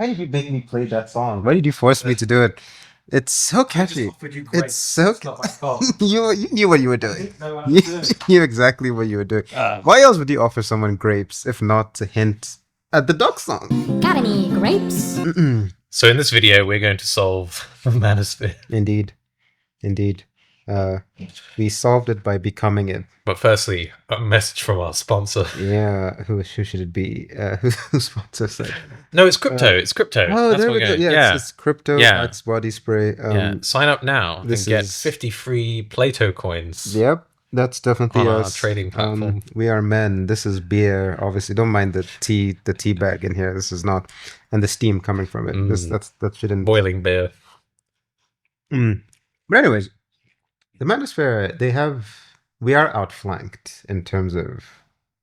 Why did you make me play that song? Why did you force me to do it? It's so catchy. It's so. It's not my fault. You knew what you were doing. You You knew exactly what you were doing. Why else would you offer someone grapes if not to hint at the dog song? Got any grapes? So in this video, we're going to solve Manosphere. Indeed. We solved it by becoming it. But firstly, a message from our sponsor. Yeah, who should it be? Who sponsors it? No, it's crypto. It's crypto. Oh, That's there what we we're go. going. Yeah, it's crypto Axe body spray. Sign up now and this get is- 50 free Plato coins. Yep, that's definitely On our us. trading platform. We are men. This is beer. Obviously, don't mind the tea bag in here. This is not, and the steam coming from it. That shouldn't. Boiling beer. But anyways, the Manosphere, we are outflanked in terms of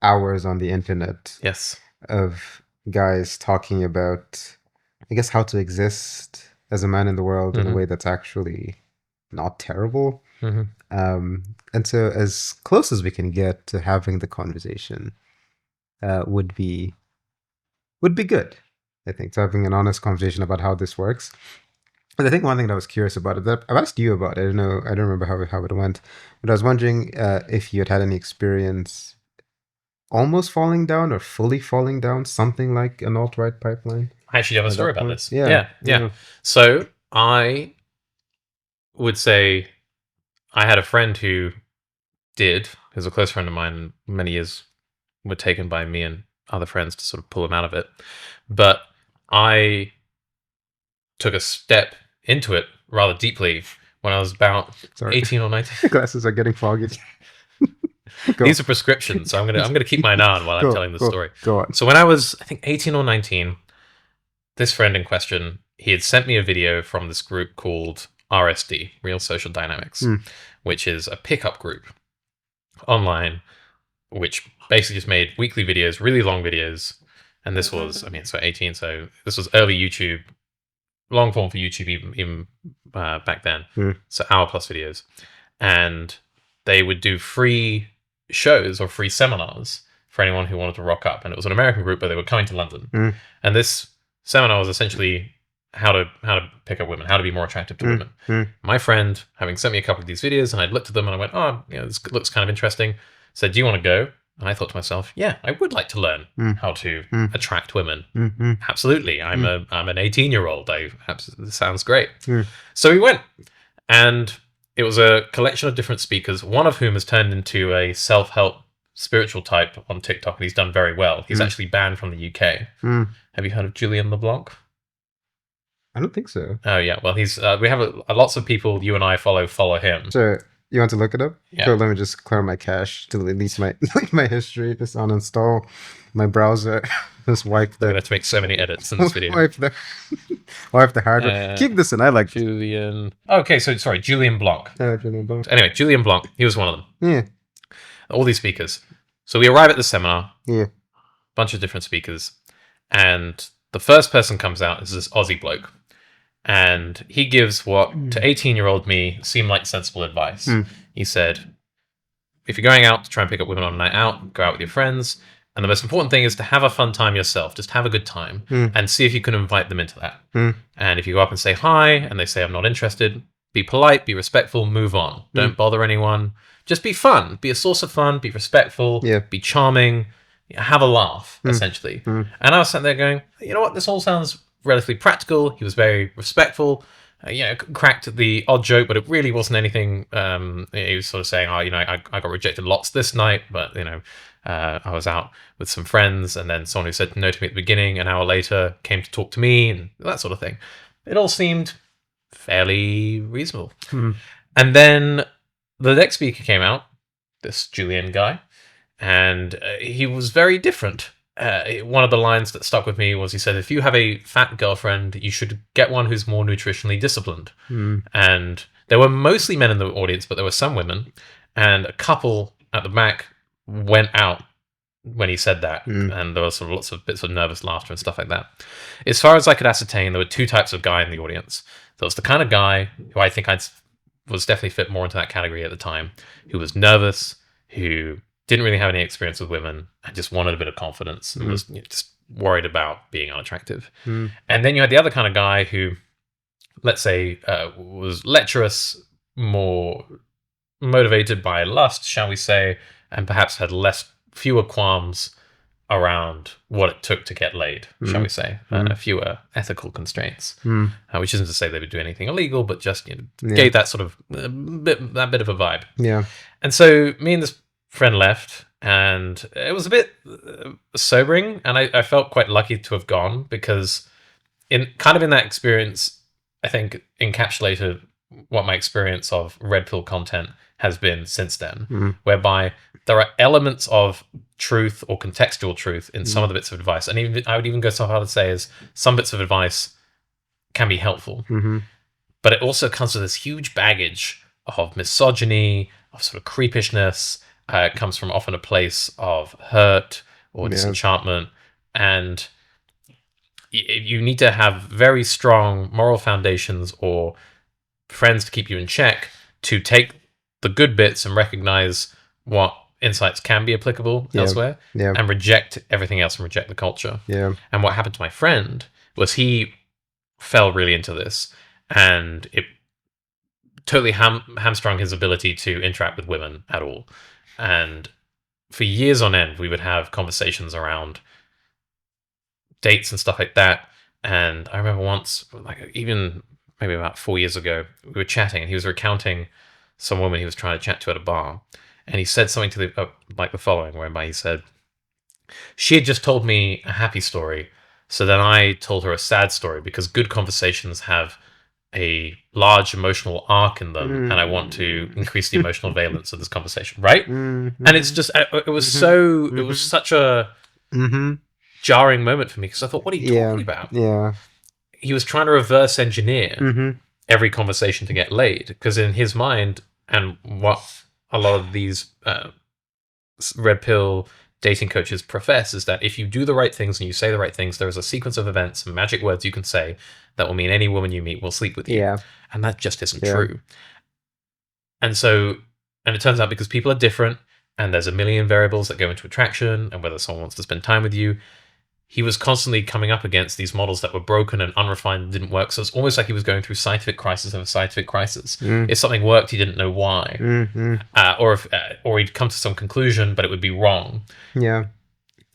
hours on the internet Yes. of guys talking about, I guess, how to exist as a man in the world in a way that's actually not terrible. And so as close as we can get to having the conversation would be good, I think, to having an honest conversation about how this works. But I think one thing that I was curious about it, that I've asked you about, I don't remember how it went, but I was wondering if you had any experience almost falling down or fully falling down something like an alt-right pipeline. I actually have a At story that about point? this. Yeah. Yeah. So I would say I had a friend who was a close friend of mine. Many years were taken by me and other friends to sort of pull him out of it. But I took a step into it rather deeply when I was about 18 or 19. The glasses are getting foggy. Go. These are prescriptions, so I'm gonna keep mine on while I'm telling the story. Go on. So when I was, I think, 18 or 19, this friend in question, he had sent me a video from this group called RSD, Real Social Dynamics, which is a pickup group online, which basically just made weekly videos, really long videos. And this was, 18, so this was early YouTube, long form for YouTube even back then. So hour-plus videos. And they would do free shows or free seminars for anyone who wanted to rock up. And it was an American group, but they were coming to London. And this seminar was essentially how to pick up women, how to be more attractive to women. My friend, having sent me a couple of these videos, and I'd looked at them and I went, this looks kind of interesting. Said, do you want to go? And I thought to myself, yeah, I would like to learn how to attract women. Absolutely. I'm an 18-year-old. This sounds great. So we went, and it was a collection of different speakers, one of whom has turned into a self-help spiritual type on TikTok, and he's done very well. He's actually banned from the UK. Have you heard of Julian LeBlanc? I don't think so. Oh, yeah. Well, he's we have lots of people you and I follow him. So you want to look it up? Yeah. So let me just clear my cache to at least my history. Just uninstall my browser. Just wipe I'm going to the have to make so many edits in this video. wipe the hardware. Keep this in. I like Julian. Okay, so sorry, Julian Blanc. Julian Blanc. Anyway, Julian Blanc. He was one of them. Yeah. All these speakers. So we arrive at the seminar. Yeah. Bunch of different speakers, and the first person comes out is this Aussie bloke, and he gives what to 18-year-old me seemed like sensible advice. He said, if you're going out to try and pick up women on a night out, go out with your friends, and the most important thing is to have a fun time yourself. Just have a good time and see if you can invite them into that. And if you go up and say hi and they say I'm not interested, be polite, be respectful, move on. Don't bother anyone. Just be fun, be a source of fun, be respectful, be charming, have a laugh, essentially. And I was sitting there going, you know what, this all sounds relatively practical. He was very respectful, cracked the odd joke, but it really wasn't anything. He was sort of saying, I got rejected lots this night, but, I was out with some friends, and then someone who said no to me at the beginning, an hour later, came to talk to me, and that sort of thing. It all seemed fairly reasonable. And then the next speaker came out, this Julian guy, and he was very different. One of the lines that stuck with me was, he said, if you have a fat girlfriend, you should get one who's more nutritionally disciplined. And there were mostly men in the audience, but there were some women, and a couple at the back went out when he said that, and there was sort of lots of bits of nervous laughter and stuff like that. As far as I could ascertain, there were two types of guy in the audience. There was the kind of guy who I think was definitely fit more into that category at the time, who was nervous, who didn't really have any experience with women, and just wanted a bit of confidence, and was just worried about being unattractive. And then you had the other kind of guy who, let's say, was lecherous, more motivated by lust, shall we say, and perhaps had fewer qualms around what it took to get laid, shall we say, fewer ethical constraints, which isn't to say they would do anything illegal, but just gave that sort of bit of a vibe. Yeah. And so me and this friend left, and it was a bit sobering, and I felt quite lucky to have gone, because in that experience, I think encapsulated what my experience of red pill content has been since then, whereby there are elements of truth or contextual truth in some of the bits of advice. And even I would even go so far to say is some bits of advice can be helpful, but it also comes with this huge baggage of misogyny, of sort of creepishness. It comes from often a place of hurt or disenchantment, and you need to have very strong moral foundations or friends to keep you in check to take the good bits and recognize what insights can be applicable elsewhere, and reject everything else and reject the culture. And what happened to my friend was he fell really into this, and it totally hamstrung his ability to interact with women at all. And for years on end, we would have conversations around dates and stuff like that. And I remember once, like even maybe about 4 years ago, we were chatting, and he was recounting some woman he was trying to chat to at a bar. And he said something to the following, whereby he said, she had just told me a happy story, so then I told her a sad story, because good conversations have a large emotional arc in them, and I want to increase the emotional valence of this conversation, right? And it's just, it was such a jarring moment for me, because I thought, what are you talking about? He was trying to reverse engineer every conversation to get laid, because in his mind, and what a lot of these red pill dating coaches profess, is that if you do the right things and you say the right things, there is a sequence of events and magic words you can say that will mean any woman you meet will sleep with you. And that just isn't true. And it turns out, because people are different and there's a million variables that go into attraction and whether someone wants to spend time with you, he was constantly coming up against these models that were broken and unrefined and didn't work. So it's almost like he was going through scientific crisis over scientific crisis. If something worked, he didn't know why. Or he'd come to some conclusion, but it would be wrong.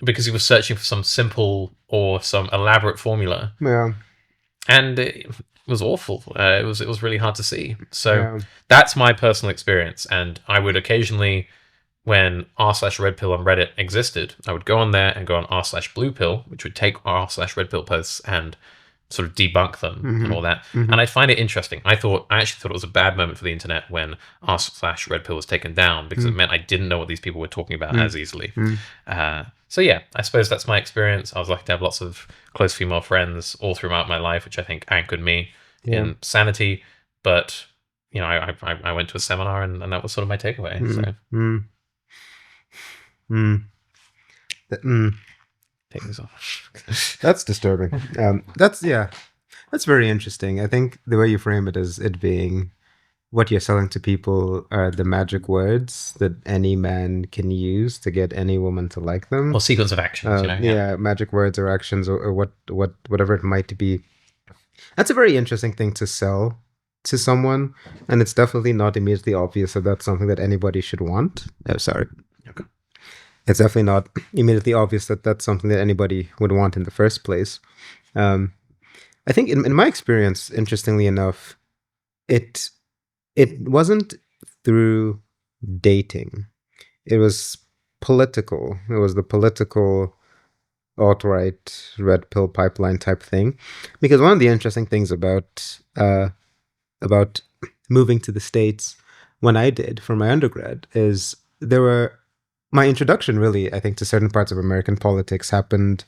Because he was searching for some simple or some elaborate formula. And it was awful. It was really hard to see. So that's my personal experience. And I would occasionally, when r/redpill on Reddit existed, I would go on there and go on r/bluepill, which would take r/redpill posts and sort of debunk them and all that. And I find it interesting. I actually thought it was a bad moment for the internet when r/redpill was taken down, because it meant I didn't know what these people were talking about as easily. So yeah, I suppose that's my experience. I was lucky to have lots of close female friends all throughout my life, which I think anchored me in sanity. But I went to a seminar, and that was sort of my takeaway. Take this off. That's disturbing. That's very interesting. I think the way you frame it is it being what you're selling to people are the magic words that any man can use to get any woman to like them. Or sequence of actions, magic words or actions or whatever it might be. That's a very interesting thing to sell to someone, and it's definitely not immediately obvious that that's something that anybody should want. Oh, sorry. Okay. It's definitely not immediately obvious that that's something that anybody would want in the first place. I think in my experience, interestingly enough, it wasn't through dating. It was political. It was the political alt-right red pill pipeline type thing. Because one of the interesting things about moving to the States when I did for my undergrad is my introduction really, I think, to certain parts of American politics happened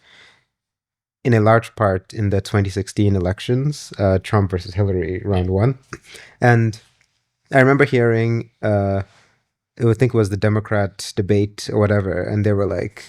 in a large part in the 2016 elections, Trump versus Hillary, round one. And I remember hearing, I think it was the Democrat debate or whatever, and they were like,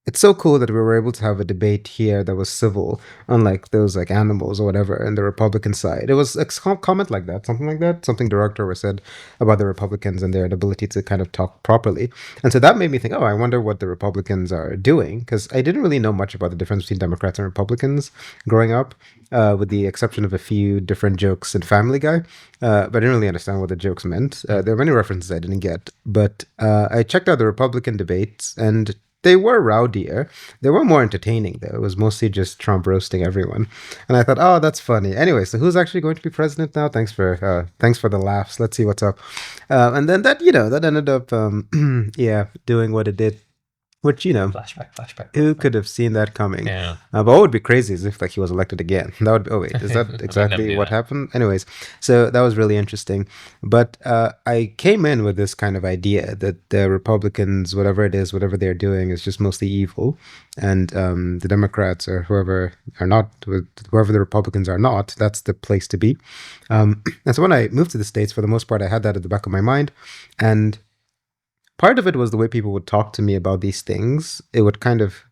it's so cool that we were able to have a debate here that was civil, unlike those like animals or whatever in the Republican side. It was a comment like that, something derogatory said about the Republicans and their inability to kind of talk properly. And so that made me think, oh, I wonder what the Republicans are doing, because I didn't really know much about the difference between Democrats and Republicans growing up, with the exception of a few different jokes in Family Guy. But I didn't really understand what the jokes meant. There were many references I didn't get, but I checked out the Republican debates, and they were rowdier. They were more entertaining, though. It was mostly just Trump roasting everyone. And I thought, oh, that's funny. Anyway, so who's actually going to be president now? Thanks for the laughs. Let's see what's up. And then that ended up, doing what it did. Which, flashback. Who could have seen that coming? Yeah. But what would be crazy is if like he was elected again. That would be, oh wait, is that exactly what happened? Anyways, so that was really interesting. But I came in with this kind of idea that the Republicans, whatever it is, whatever they're doing, is just mostly evil, and the Democrats or whoever the Republicans are not, that's the place to be. And so when I moved to the States, for the most part, I had that at the back of my mind, and part of it was the way people would talk to me about these things. It would kind of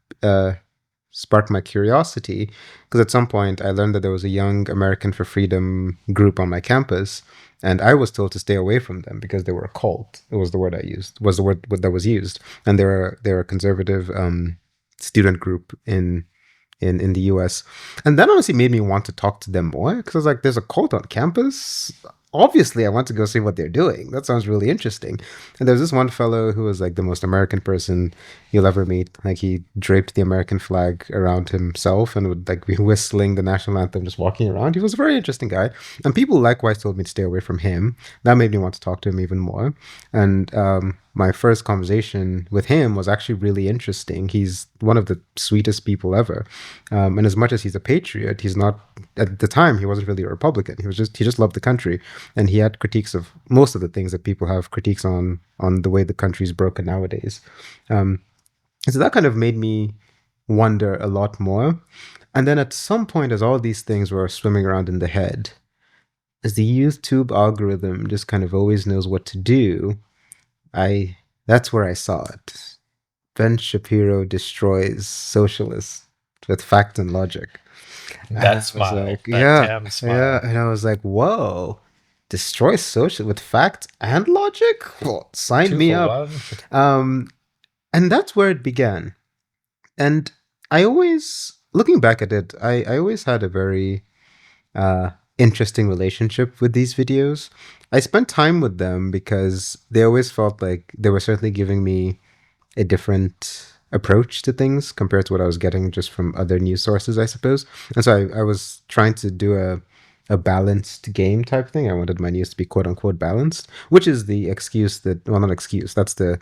spark my curiosity, because at some point I learned that there was a Young American for Freedom group on my campus, and I was told to stay away from them because they were a cult. It was the word I used, was the word that was used. And they're a conservative student group in the US. And that honestly made me want to talk to them more, because I was like, there's a cult on campus. Obviously, I want to go see what they're doing. That sounds really interesting. And there's this one fellow who was like the most American person you'll ever meet. Like, he draped the American flag around himself and would like be whistling the national anthem, just walking around. He was a very interesting guy. And people likewise told me to stay away from him. That made me want to talk to him even more. And my first conversation with him was actually really interesting. He's one of the sweetest people ever. And as much as he's a patriot, he's not, at the time, he wasn't really a Republican. He just loved the country. And he had critiques of most of the things that people have critiques on the way the country's broken nowadays. So that kind of made me wonder a lot more. And then at some point, as all these things were swimming around in the head, as the YouTube algorithm just kind of always knows what to do, that's where I saw it. Ben Shapiro destroys socialists with fact and logic. That smile. Like, damn smile. Yeah, and I was like, whoa, destroy social with fact and logic? Well, sign me up. And that's where it began. And I always, looking back at it, I always had a very interesting relationship with these videos. I spent time with them because they always felt like they were certainly giving me a different approach to things compared to what I was getting just from other news sources, I suppose. And so I was trying to do a balanced game type thing. I wanted my news to be quote unquote balanced, which is the excuse that, well, not excuse, that's the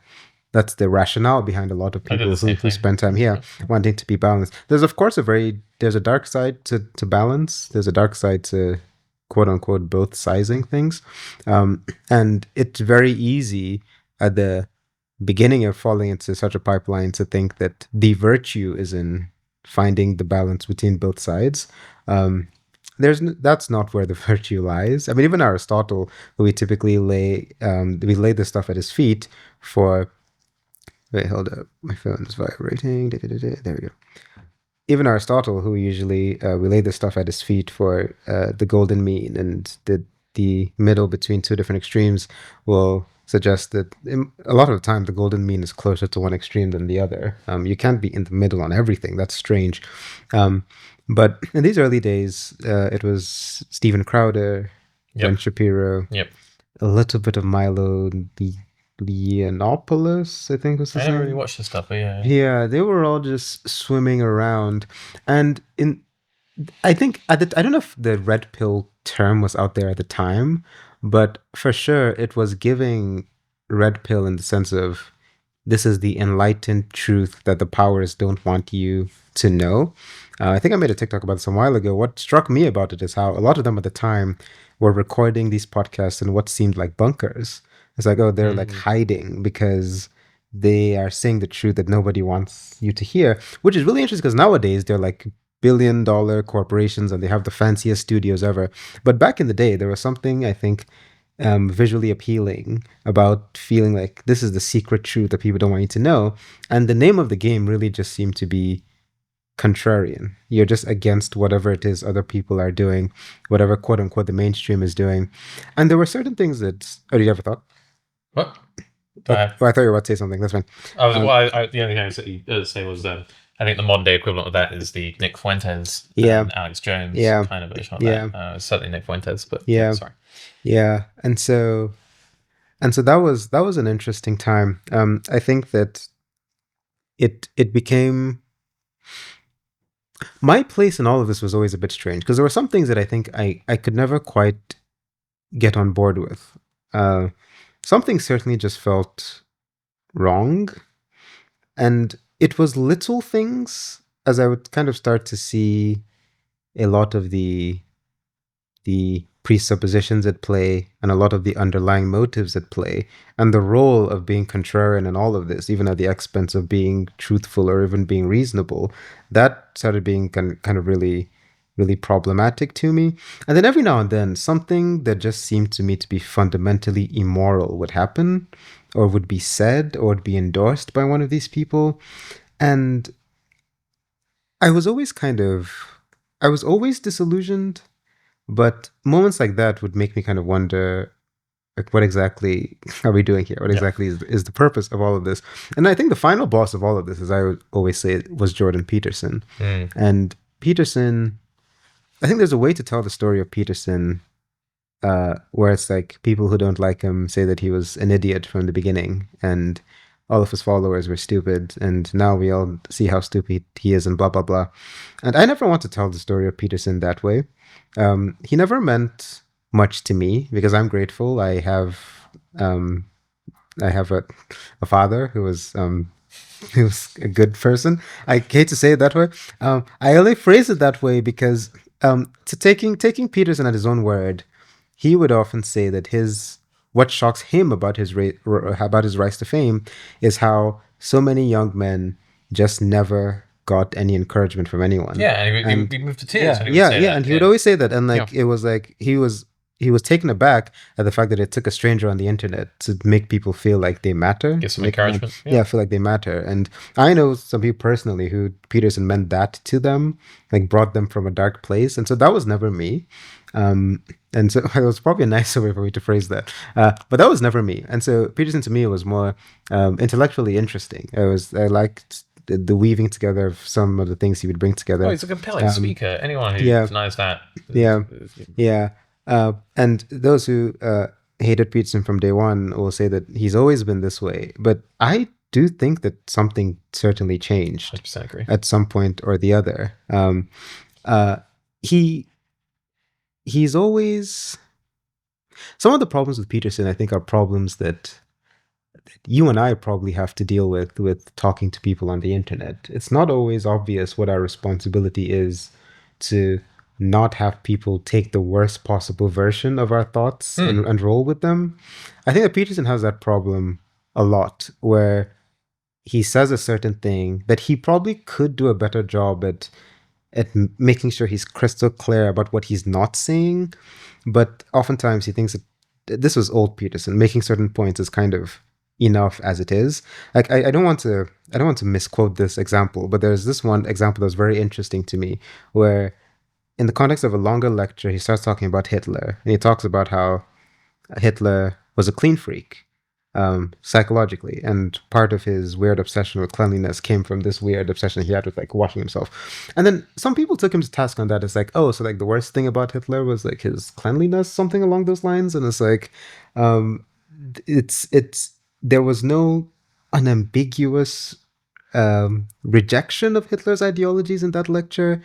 rationale behind a lot of people who spend time here wanting to be balanced. There's of course there's a dark side to balance. There's a dark side to quote unquote both sizing things. And it's very easy at the beginning of falling into such a pipeline to think that the virtue is in finding the balance between both sides. That's not where the virtue lies. I mean, even Aristotle, who we typically lay this stuff at his feet for. Wait, hold up. My phone is vibrating. There we go. Even Aristotle, who usually we lay this stuff at his feet for the golden mean, and the middle between two different extremes, will suggest that a lot of the time the golden mean is closer to one extreme than the other. You can't be in the middle on everything. That's strange. But in these early days, it was Stephen Crowder, Ben Shapiro, a little bit of Milo Yiannopoulos, I think was his name. I didn't really watch this stuff, but yeah. Yeah, they were all just swimming around. And I think, I don't know if the red pill term was out there at the time, but for sure it was giving red pill in the sense of, this is the enlightened truth that the powers don't want you to know. I think I made a TikTok about this a while ago. What struck me about it is how a lot of them at the time were recording these podcasts in what seemed like bunkers. It's like, oh, they're like hiding because they are saying the truth that nobody wants you to hear, which is really interesting because nowadays they're like billion-dollar corporations and they have the fanciest studios ever. But back in the day, there was something, I think, visually appealing, about feeling like this is the secret truth that people don't want you to know. And the name of the game really just seemed to be contrarian. You're just against whatever it is other people are doing, whatever quote unquote the mainstream is doing. And there were certain things that. Oh, did you ever thought? What? Oh, I thought you were about to say something. That's fine. The only thing I say was I think the modern day equivalent of that is the Nick Fuentes and Alex Jones kind of version of that. Certainly Nick Fuentes, but sorry. Yeah, and so that was an interesting time. I think that it became my place in all of this was always a bit strange because there were some things that I think I could never quite get on board with. Something certainly just felt wrong, and it was little things as I would kind of start to see a lot of the presuppositions at play and a lot of the underlying motives at play, and the role of being contrarian in all of this, even at the expense of being truthful or even being reasonable, that started being kind of really, really problematic to me. And then every now and then, something that just seemed to me to be fundamentally immoral would happen, or would be said, or would be endorsed by one of these people. And I was always disillusioned. But moments like that would make me kind of wonder, like, what exactly are we doing here? What exactly is the purpose of all of this? And I think the final boss of all of this, as I would always say, was Jordan Peterson. And Peterson, I think there's a way to tell the story of Peterson where it's like people who don't like him say that he was an idiot from the beginning and all of his followers were stupid, and now we all see how stupid he is and blah, blah, blah. And I never want to tell the story of Peterson that way. He never meant much to me because I'm grateful. I have a father who was a good person. I hate to say it that way. I only phrase it that way because taking Peterson at his own word, he would often say that what shocks him about his rise to fame is how so many young men just never got any encouragement from anyone. Yeah, and he moved to tears. And he would always say that, and it was like he was taken aback at the fact that it took a stranger on the internet to make people feel like they matter. Get some encouragement. Feel like they matter. And I know some people personally who Peterson meant that to them, like brought them from a dark place. And so that was never me. And so it was probably a nicer way for me to phrase that. But that was never me. And so Peterson to me was more intellectually interesting. I liked the weaving together of some of the things he would bring together. Oh, he's a compelling speaker. Anyone who denies that. And those who hated Peterson from day one will say that he's always been this way. But I do think that something certainly changed 100% agree. At some point or the other. He's always... Some of the problems with Peterson, I think, are problems that you and I probably have to deal with talking to people on the internet. It's not always obvious what our responsibility is to not have people take the worst possible version of our thoughts and roll with them. I think that Peterson has that problem a lot, where he says a certain thing that he probably could do a better job at making sure he's crystal clear about what he's not saying. But oftentimes he thinks that this was old Peterson, making certain points is kind of enough as it is. Like I don't want to misquote this example, but there's this one example that's very interesting to me, where in the context of a longer lecture, he starts talking about Hitler, and he talks about how Hitler was a clean freak, psychologically, and part of his weird obsession with cleanliness came from this weird obsession he had with like washing himself. And then some people took him to task on that. It's like, oh, so like the worst thing about Hitler was like his cleanliness, something along those lines. And it's like, there was no unambiguous rejection of Hitler's ideologies in that lecture.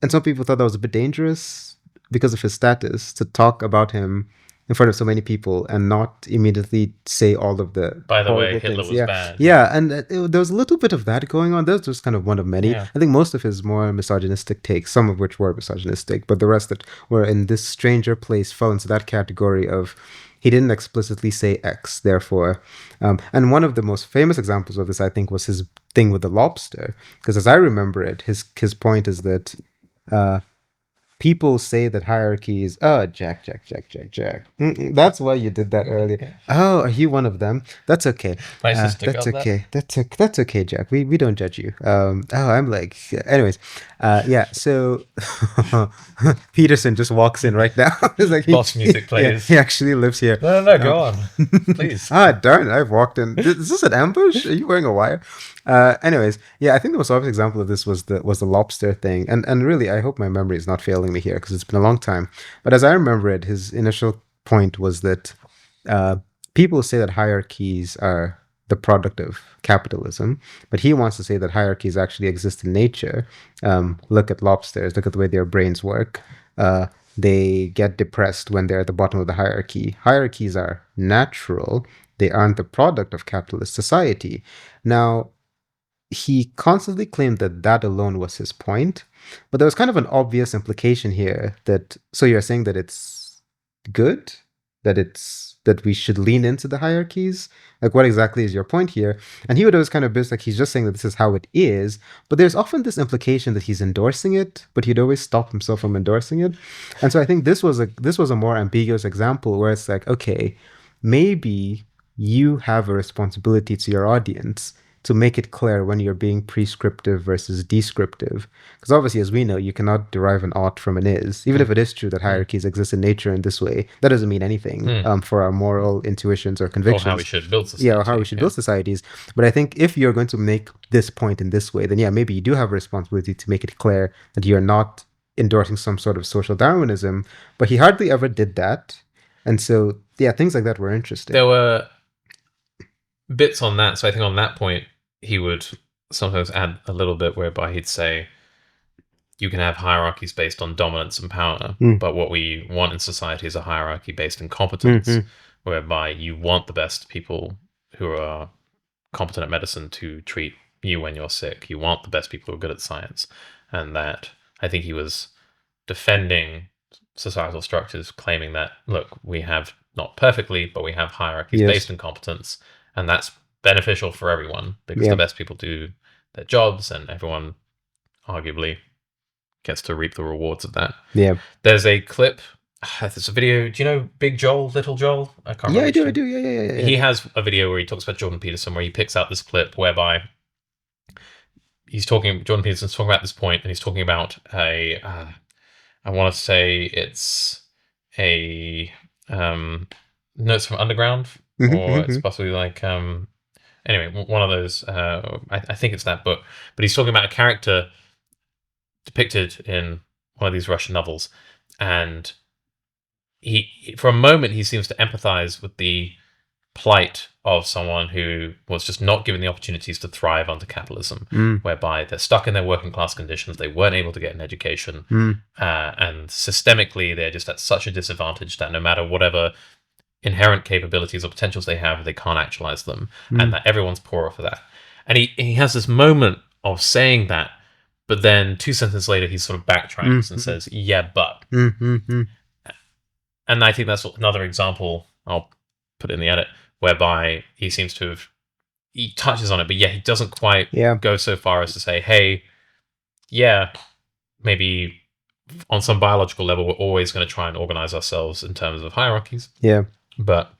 And some people thought that was a bit dangerous because of his status to talk about him in front of so many people and not immediately say all of the by the way, Hitler things. was bad. Yeah, and there was a little bit of that going on. That was just kind of one of many. Yeah. I think most of his more misogynistic takes, some of which were misogynistic, but the rest that were in this stranger place fell into that category of he didn't explicitly say X, therefore. And one of the most famous examples of this, I think, was his thing with the lobster. Because as I remember it, his point is that people say that hierarchies. Oh, Jack. That's why you did that earlier. Oh, are you one of them? That's okay. That's okay. That's okay, Jack. We don't judge you. I'm like. Anyways, yeah. So Peterson just walks in right now. It's like boss music plays. He actually lives here. No, go on, please. Darn! I've walked in. Is this an ambush? Are you wearing a wire? Anyways, yeah, I think the most obvious example of this was the lobster thing, and really, I hope my memory is not failing me here because it's been a long time. But as I remember it, his initial point was that people say that hierarchies are the product of capitalism, but he wants to say that hierarchies actually exist in nature. Look at lobsters. Look at the way their brains work. They get depressed when they're at the bottom of the hierarchy. Hierarchies are natural. They aren't the product of capitalist society. Now, he constantly claimed that that alone was his point, but there was kind of an obvious implication here that, so you're saying that it's good, that we should lean into the hierarchies? Like, what exactly is your point here? And he would always kind of be like, he's just saying that this is how it is, but there's often this implication that he's endorsing it, but he'd always stop himself from endorsing it. And so I think this was a more ambiguous example where it's like, okay, maybe you have a responsibility to your audience to make it clear when you're being prescriptive versus descriptive. Because obviously, as we know, you cannot derive an ought from an is. Even if it is true that hierarchies exist in nature in this way, that doesn't mean anything for our moral intuitions or convictions. Or how we should build society. Yeah, or how we should build societies. But I think if you're going to make this point in this way, then yeah, maybe you do have a responsibility to make it clear that you're not endorsing some sort of social Darwinism. But he hardly ever did that. And so, yeah, things like that were interesting. There were bits on that. So I think on that point, he would sometimes add a little bit whereby he'd say, you can have hierarchies based on dominance and power, but what we want in society is a hierarchy based in competence, whereby you want the best people who are competent at medicine to treat you when you're sick. You want the best people who are good at science. And that, I think he was defending societal structures, claiming that, look, we have, not perfectly, but we have hierarchies based in competence, and that's beneficial for everyone because the best people do their jobs and everyone arguably gets to reap the rewards of that. Yeah. There's a clip, there's a video, do you know Big Joel, Little Joel? I can't remember. I do. Yeah. He has a video where he talks about Jordan Peterson, where he picks out this clip whereby Jordan Peterson's talking about this point, and he's talking about I want to say it's a Notes from Underground, or it's possibly like anyway, one of those. I think it's that book, but he's talking about a character depicted in one of these Russian novels, and he for a moment he seems to empathize with the plight of someone who was just not given the opportunities to thrive under capitalism, whereby they're stuck in their working class conditions, they weren't able to get an education, and systemically they're just at such a disadvantage that no matter whatever inherent capabilities or potentials they have, they can't actualize them, and that everyone's poorer for that. And he has this moment of saying that, but then 2 sentences later he sort of backtracks and says, yeah, but. And I think that's another example, I'll put it in the edit, whereby he seems to have, he touches on it, but yeah, he doesn't quite go so far as to say, hey, yeah, maybe on some biological level, we're always going to try and organize ourselves in terms of hierarchies. Yeah. But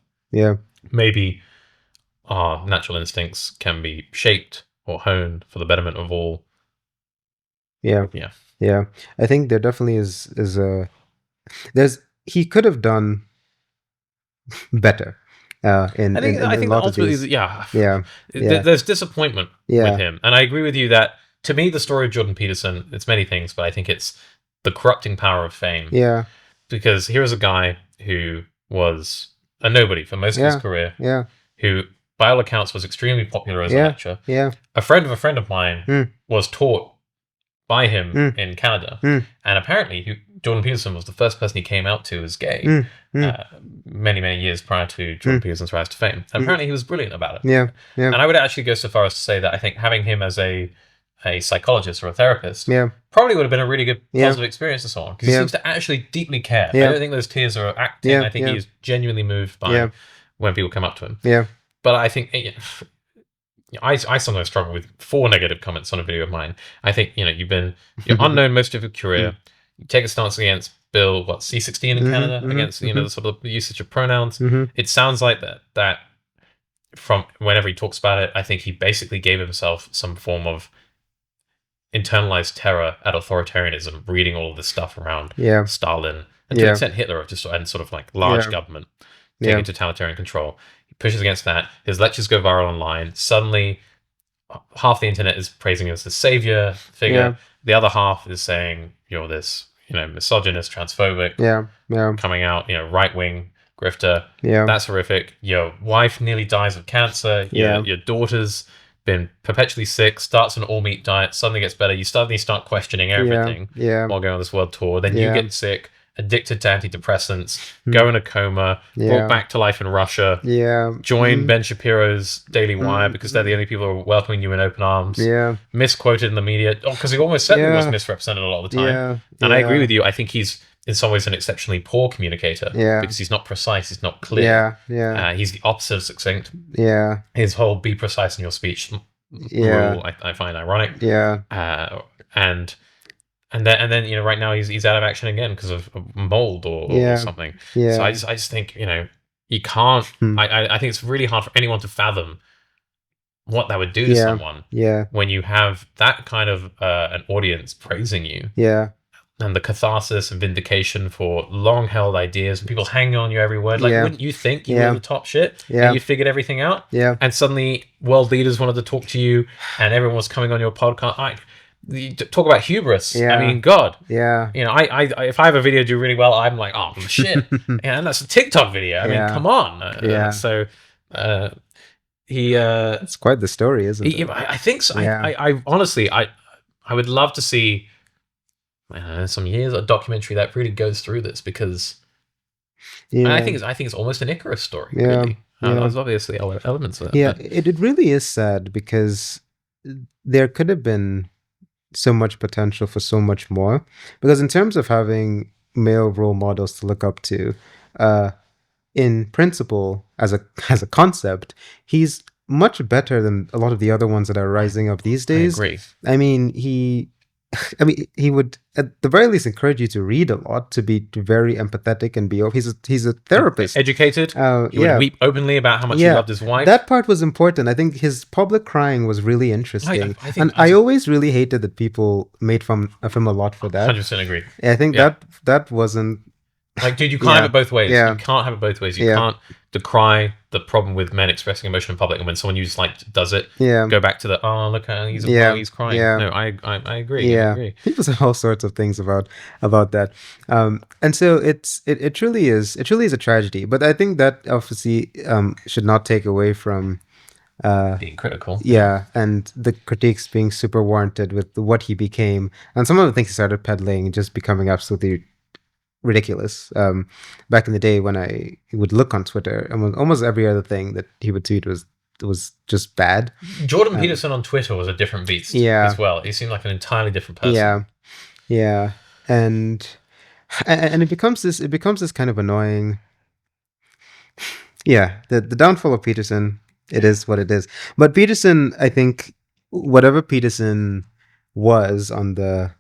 maybe our natural instincts can be shaped or honed for the betterment of all. Yeah. I think there definitely is he could have done better. I think ultimately, there's disappointment with him, and I agree with you that to me the story of Jordan Peterson, it's many things, but I think it's the corrupting power of fame. Yeah, because here's a guy who was a nobody for most of his career. Yeah, who by all accounts was extremely popular as a lecturer. Yeah, a friend of mine was taught by him in Canada, and apparently Jordan Peterson was the first person he came out to as gay many years prior to Jordan Peterson's rise to fame. And apparently he was brilliant about it. Yeah. And I would actually go so far as to say that I think having him as a psychologist or a therapist probably would have been a really good positive experience and so on, because he seems to actually deeply care. I don't think those tears are acting. I think he is genuinely moved by when people come up to him. Yeah. But I think I sometimes struggle with 4 negative comments on a video of mine. I think you're unknown most of your career. take a stance against Bill, C-16 in Canada, against the sort of usage of pronouns. It sounds like that from whenever he talks about it, I think he basically gave himself some form of internalized terror at authoritarianism, reading all of this stuff around Stalin, and to an extent Hitler, and sort of like large government taking totalitarian control. He pushes against that. His lectures go viral online. Suddenly, half the internet is praising him as the savior figure. The other half is saying you're this, misogynist, transphobic, coming out, right-wing grifter. That's horrific. Your wife nearly dies of cancer. Your daughter's been perpetually sick, starts an all-meat diet, suddenly gets better. You suddenly start questioning everything while going on this world tour. Then you get sick, addicted to antidepressants, go in a coma, brought back to life in Russia, join Ben Shapiro's Daily Wire because they're the only people who are welcoming you in open arms, misquoted in the media, because he almost certainly was misrepresented a lot of the time. And I agree with you. I think he's in some ways an exceptionally poor communicator because he's not precise, he's not clear. He's the opposite of succinct. His whole "be precise in your speech" rule I find ironic. And then right now he's out of action again because of mold or something. So I just think you can't. I think it's really hard for anyone to fathom what that would do to someone. When you have that kind of an audience praising you. And the catharsis and vindication for long-held ideas, and people hanging on you every word. Like, wouldn't you think you were the top shit? And you figured everything out? And suddenly world leaders wanted to talk to you, and everyone was coming on your podcast. You talk about hubris. I mean, God. I if I have a video do really well, I'm like, oh shit, and that's a TikTok video. I mean, come on. So he. It's quite the story, isn't it? I think so. I honestly, I would love to see. Some years a documentary that really goes through this because I think it's almost an Icarus story. Really. There's obviously elements of that. It really is sad because there could have been so much potential for so much more. Because in terms of having male role models to look up to, in principle, as a concept, he's much better than a lot of the other ones that are rising up these days. I agree. I mean, he would at the very least encourage you to read a lot, to be very empathetic and be. He's a therapist, educated. He would weep openly about how much he loved his wife. That part was important. I think his public crying was really interesting, I always really hated that people made fun of him a lot for that. 100% agree. I think that wasn't. Like, dude, you can't have it both ways. You can't have it both ways. You can't decry the problem with men expressing emotion in public, and when someone does it, go back to the look how he's crying. No, I agree. I agree. People say all sorts of things about that, and so it truly is a tragedy. But I think that obviously should not take away from being critical. And the critiques being super warranted with what he became, and some of the things he started peddling just becoming absolutely ridiculous. Back in the day when I would look on Twitter, and almost every other thing that he would tweet was just bad. Jordan Peterson on Twitter was a different beast as well. He seemed like an entirely different person. And it becomes this kind of annoying. The downfall of Peterson, it is what it is. But Peterson, I think whatever Peterson was on the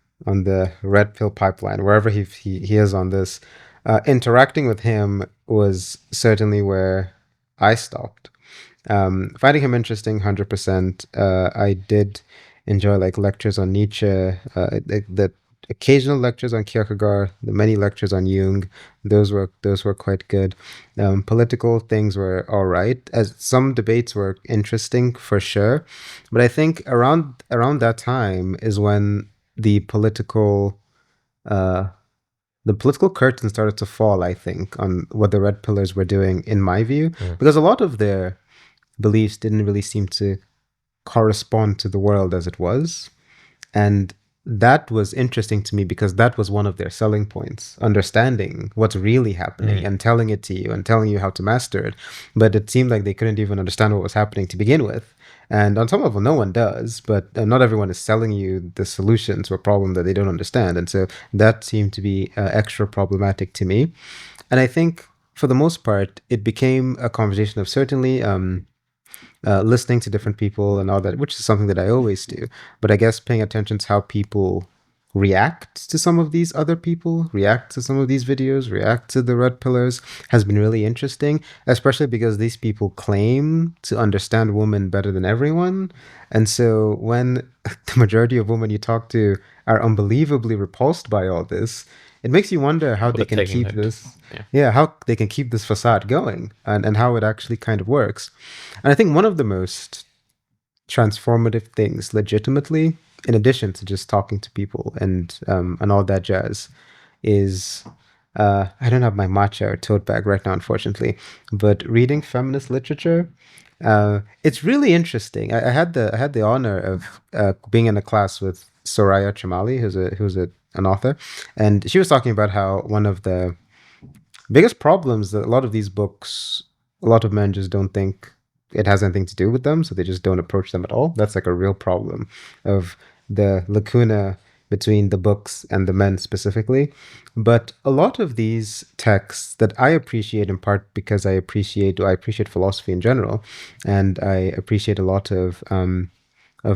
red pill pipeline, wherever he is on this, interacting with him was certainly where I stopped. Finding him interesting, 100%. I did enjoy like lectures on Nietzsche, the occasional lectures on Kierkegaard, the many lectures on Jung. Those were quite good. Political things were all right. As some debates were interesting for sure, but I think around that time is when the political curtain started to fall, I think, on what the red pillars were doing, in my view, because a lot of their beliefs didn't really seem to correspond to the world as it was. And that was interesting to me because that was one of their selling points, understanding what's really happening and telling it to you and telling you how to master it. But it seemed like they couldn't even understand what was happening to begin with. And on some level, no one does, but not everyone is selling you the solution to a problem that they don't understand. And so that seemed to be extra problematic to me. And I think for the most part, it became a conversation of certainly listening to different people and all that, which is something that I always do. But I guess paying attention to how people react to some of these other people, react to some of these videos, react to the red pillars has been really interesting, especially because these people claim to understand women better than everyone. And so when the majority of women you talk to are unbelievably repulsed by all this, it makes you wonder how they can keep this, how they can keep this facade going, and how it actually kind of works. And I think one of the most transformative things, legitimately, in addition to just talking to people and all that jazz, is I don't have my matcha or tote bag right now, unfortunately, but reading feminist literature. It's really interesting. I had the honor of being in a class with Soraya Chemali, who's an author, and she was talking about how one of the biggest problems that a lot of these books, a lot of men just don't think it has anything to do with them, so they just don't approach them at all. That's like a real problem of the lacuna between the books and the men specifically. But a lot of these texts that I appreciate, in part because I appreciate philosophy in general, and I appreciate a lot of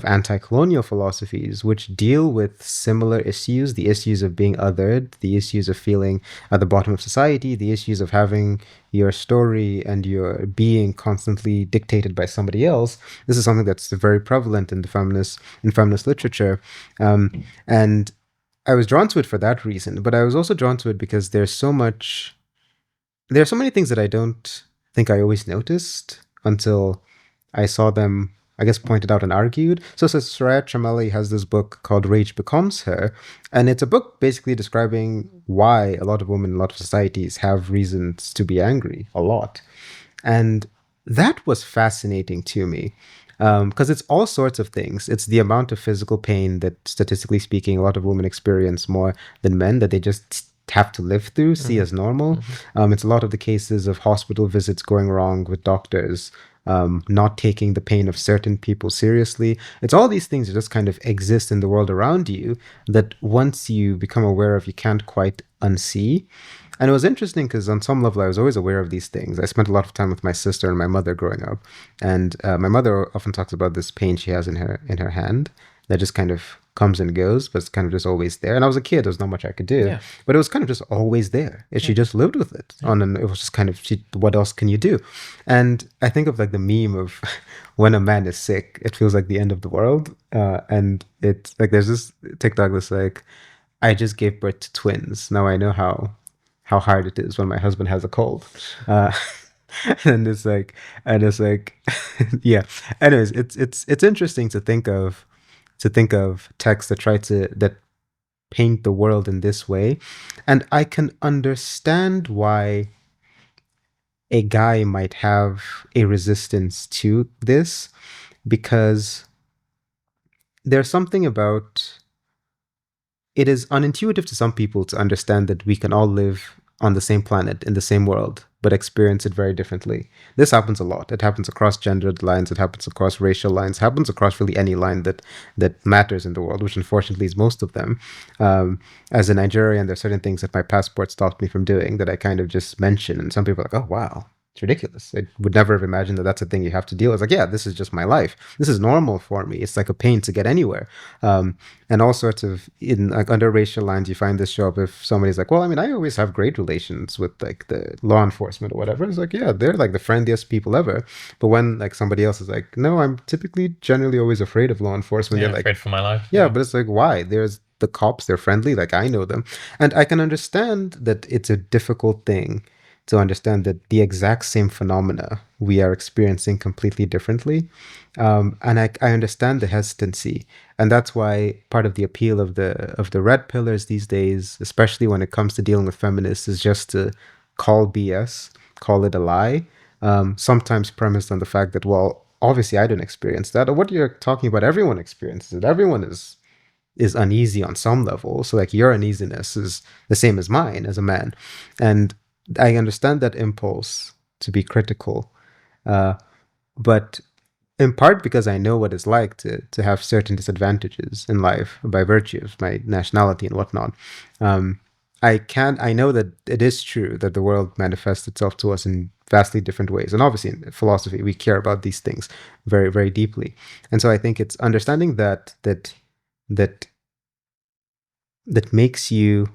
anti-colonial philosophies, which deal with similar issues, the issues of being othered, the issues of feeling at the bottom of society, the issues of having your story and your being constantly dictated by somebody else. This is something that's very prevalent in feminist literature. And I was drawn to it for that reason, but I was also drawn to it because there are so many things that I don't think I always noticed until I saw them, I guess, pointed out and argued. So Soraya Chemali has this book called Rage Becomes Her, and it's a book basically describing why a lot of women in a lot of societies have reasons to be angry a lot. And that was fascinating to me because it's all sorts of things. It's the amount of physical pain that, statistically speaking, a lot of women experience more than men, that they just have to live through, see as normal. It's a lot of the cases of hospital visits going wrong with doctors, not taking the pain of certain people seriously. It's all these things that just kind of exist in the world around you that once you become aware of, you can't quite unsee. And it was interesting because on some level, I was always aware of these things. I spent a lot of time with my sister and my mother growing up. And my mother often talks about this pain she has in her hand that just kind of comes and goes, but it's kind of just always there. And I was a kid, there was not much I could do, but it was kind of just always there. And she just lived with it. And it was just kind of, what else can you do? And I think of like the meme of when a man is sick, it feels like the end of the world. And it's like, there's this TikTok that's like, I just gave birth to twins. Now I know how hard it is when my husband has a cold. And it's like, yeah. Anyways, it's interesting to think of texts that paint the world in this way. And I can understand why a guy might have a resistance to this, because there's something about it is unintuitive to some people to understand that we can all live on the same planet, in the same world, but experience it very differently. This happens a lot. It happens across gendered lines. It happens across racial lines. It happens across really any line that matters in the world, which unfortunately is most of them. As a Nigerian, there are certain things that my passport stopped me from doing that I kind of just mention, and some people are like, oh, wow, it's ridiculous. I would never have imagined that that's a thing you have to deal with. It's like, yeah, this is just my life. This is normal for me. It's like a pain to get anywhere. And all sorts of, in like under racial lines, you find this show up if somebody's like, well, I mean, I always have great relations with like the law enforcement or whatever. It's like, yeah, they're like the friendliest people ever. But when like somebody else is like, no, I'm typically generally always afraid of law enforcement. Yeah, they're like, afraid for my life. Yeah, but it's like, why? There's the cops, they're friendly, like I know them. And I can understand that it's a difficult thing to understand that the exact same phenomena we are experiencing completely differently. And I understand the hesitancy. And that's why part of the appeal of the red pillars these days, especially when it comes to dealing with feminists, is just to call BS, call it a lie, sometimes premised on the fact that, well, obviously I don't experience that. Or what you're talking about, everyone experiences it. Everyone is uneasy on some level. So like your uneasiness is the same as mine as a man. And I understand that impulse to be critical, but in part because I know what it's like to have certain disadvantages in life by virtue of my nationality and whatnot. I know that it is true that the world manifests itself to us in vastly different ways. And obviously in philosophy, we care about these things very, very deeply. And so I think it's understanding that that makes you.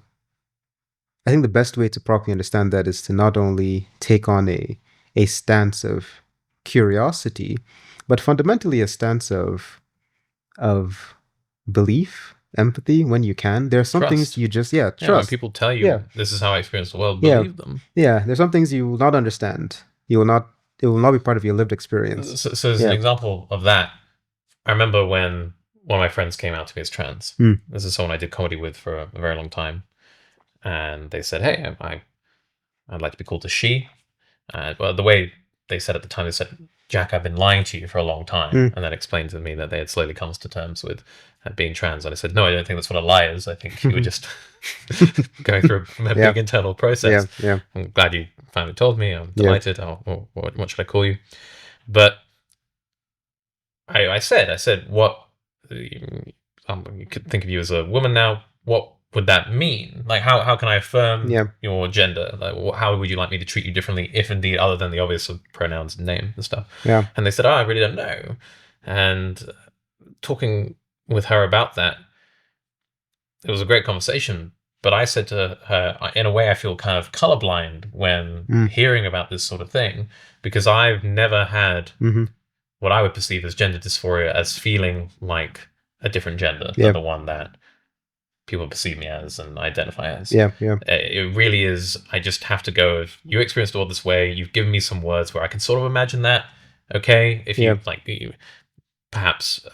I think the best way to properly understand that is to not only take on a stance of curiosity, but fundamentally a stance of belief, empathy when you can. There are some things Trust. you just trust. When people tell you this is how I experience the world, believe them. Yeah, there's some things you will not understand. It will not be part of your lived experience. So as an example of that, I remember when one of my friends came out to me as trans. This is someone I did comedy with for a very long time. And they said, hey, I'd like to be called a she. Well, the way they said at the time, they said, Jack, I've been lying to you for a long time. And then explained to me that they had slowly come to terms with being trans. And I said, no, I don't think that's what a lie is. I think you were just going through a big internal process. I'm glad you finally told me. I'm delighted. What should I call you? But I said, what, you could think of you as a woman now. What would that mean? Like, how can I affirm your gender? Like, how would you like me to treat you differently, if indeed, other than the obvious of pronouns and name and stuff? And they said, I really don't know. And talking with her about that, it was a great conversation. But I said to her, in a way, I feel kind of colorblind when hearing about this sort of thing, because I've never had what I would perceive as gender dysphoria as feeling like a different gender than the one that people perceive me as and identify as. It really is. I just have to go. If you experienced all this way, you've given me some words where I can sort of imagine that. Okay, if you perhaps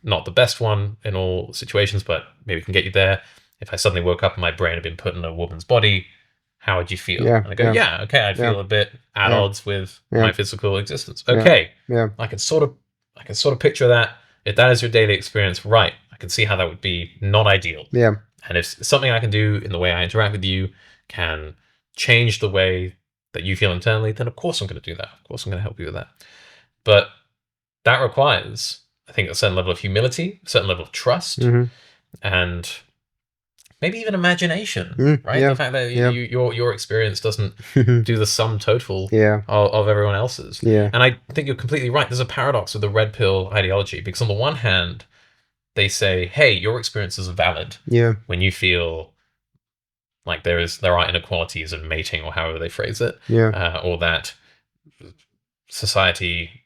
not the best one in all situations, but maybe can get you there. If I suddenly woke up and my brain had been put in a woman's body, how would you feel? And I go, okay, I'd feel a bit at odds with my physical existence. Okay, I can sort of picture that. If that is your daily experience, right? I can see how that would be not ideal. And if something I can do in the way I interact with you can change the way that you feel internally, then of course I'm going to do that. Of course I'm going to help you with that. But that requires, I think, a certain level of humility, a certain level of trust, and maybe even imagination, right? The fact that your experience doesn't do the sum total of everyone else's. And I think you're completely right. There's a paradox with the red pill ideology, because on the one hand, they say, hey, your experiences are valid when you feel like there are inequalities in mating, or however they phrase it, or that society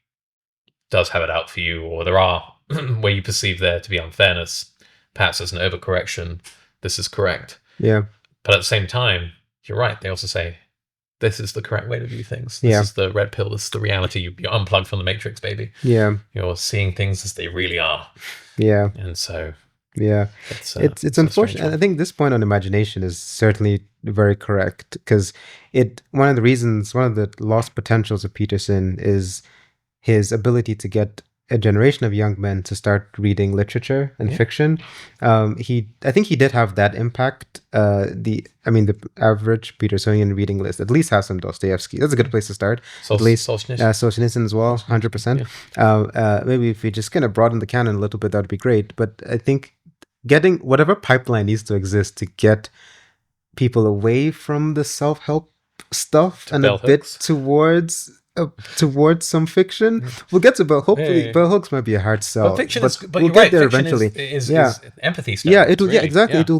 does have it out for you, or there are where you perceive there to be unfairness, perhaps as an overcorrection. This is correct. But at the same time, you're right. They also say, this is the correct way to view things. This is the red pill. This is the reality. You're unplugged from the matrix, baby. You're seeing things as they really are. And so, it's unfortunate. I think this point on imagination is certainly very correct, because one of the lost potentials of Peterson is his ability to get a generation of young men to start reading literature and fiction. I think he did have that impact. The average Petersonian reading list at least has some Dostoevsky. That's a good place to start. At least Solzhenitsyn as well, 100%. Maybe if we just kind of broaden the canon a little bit, that would be great. But I think getting whatever pipeline needs to exist to get people away from the self-help stuff and a bit towards some fiction. We'll get to bell. Hopefully, bell hooks might be a hard sell, but fiction we'll get there eventually. Is empathy stuff. Exactly. It'll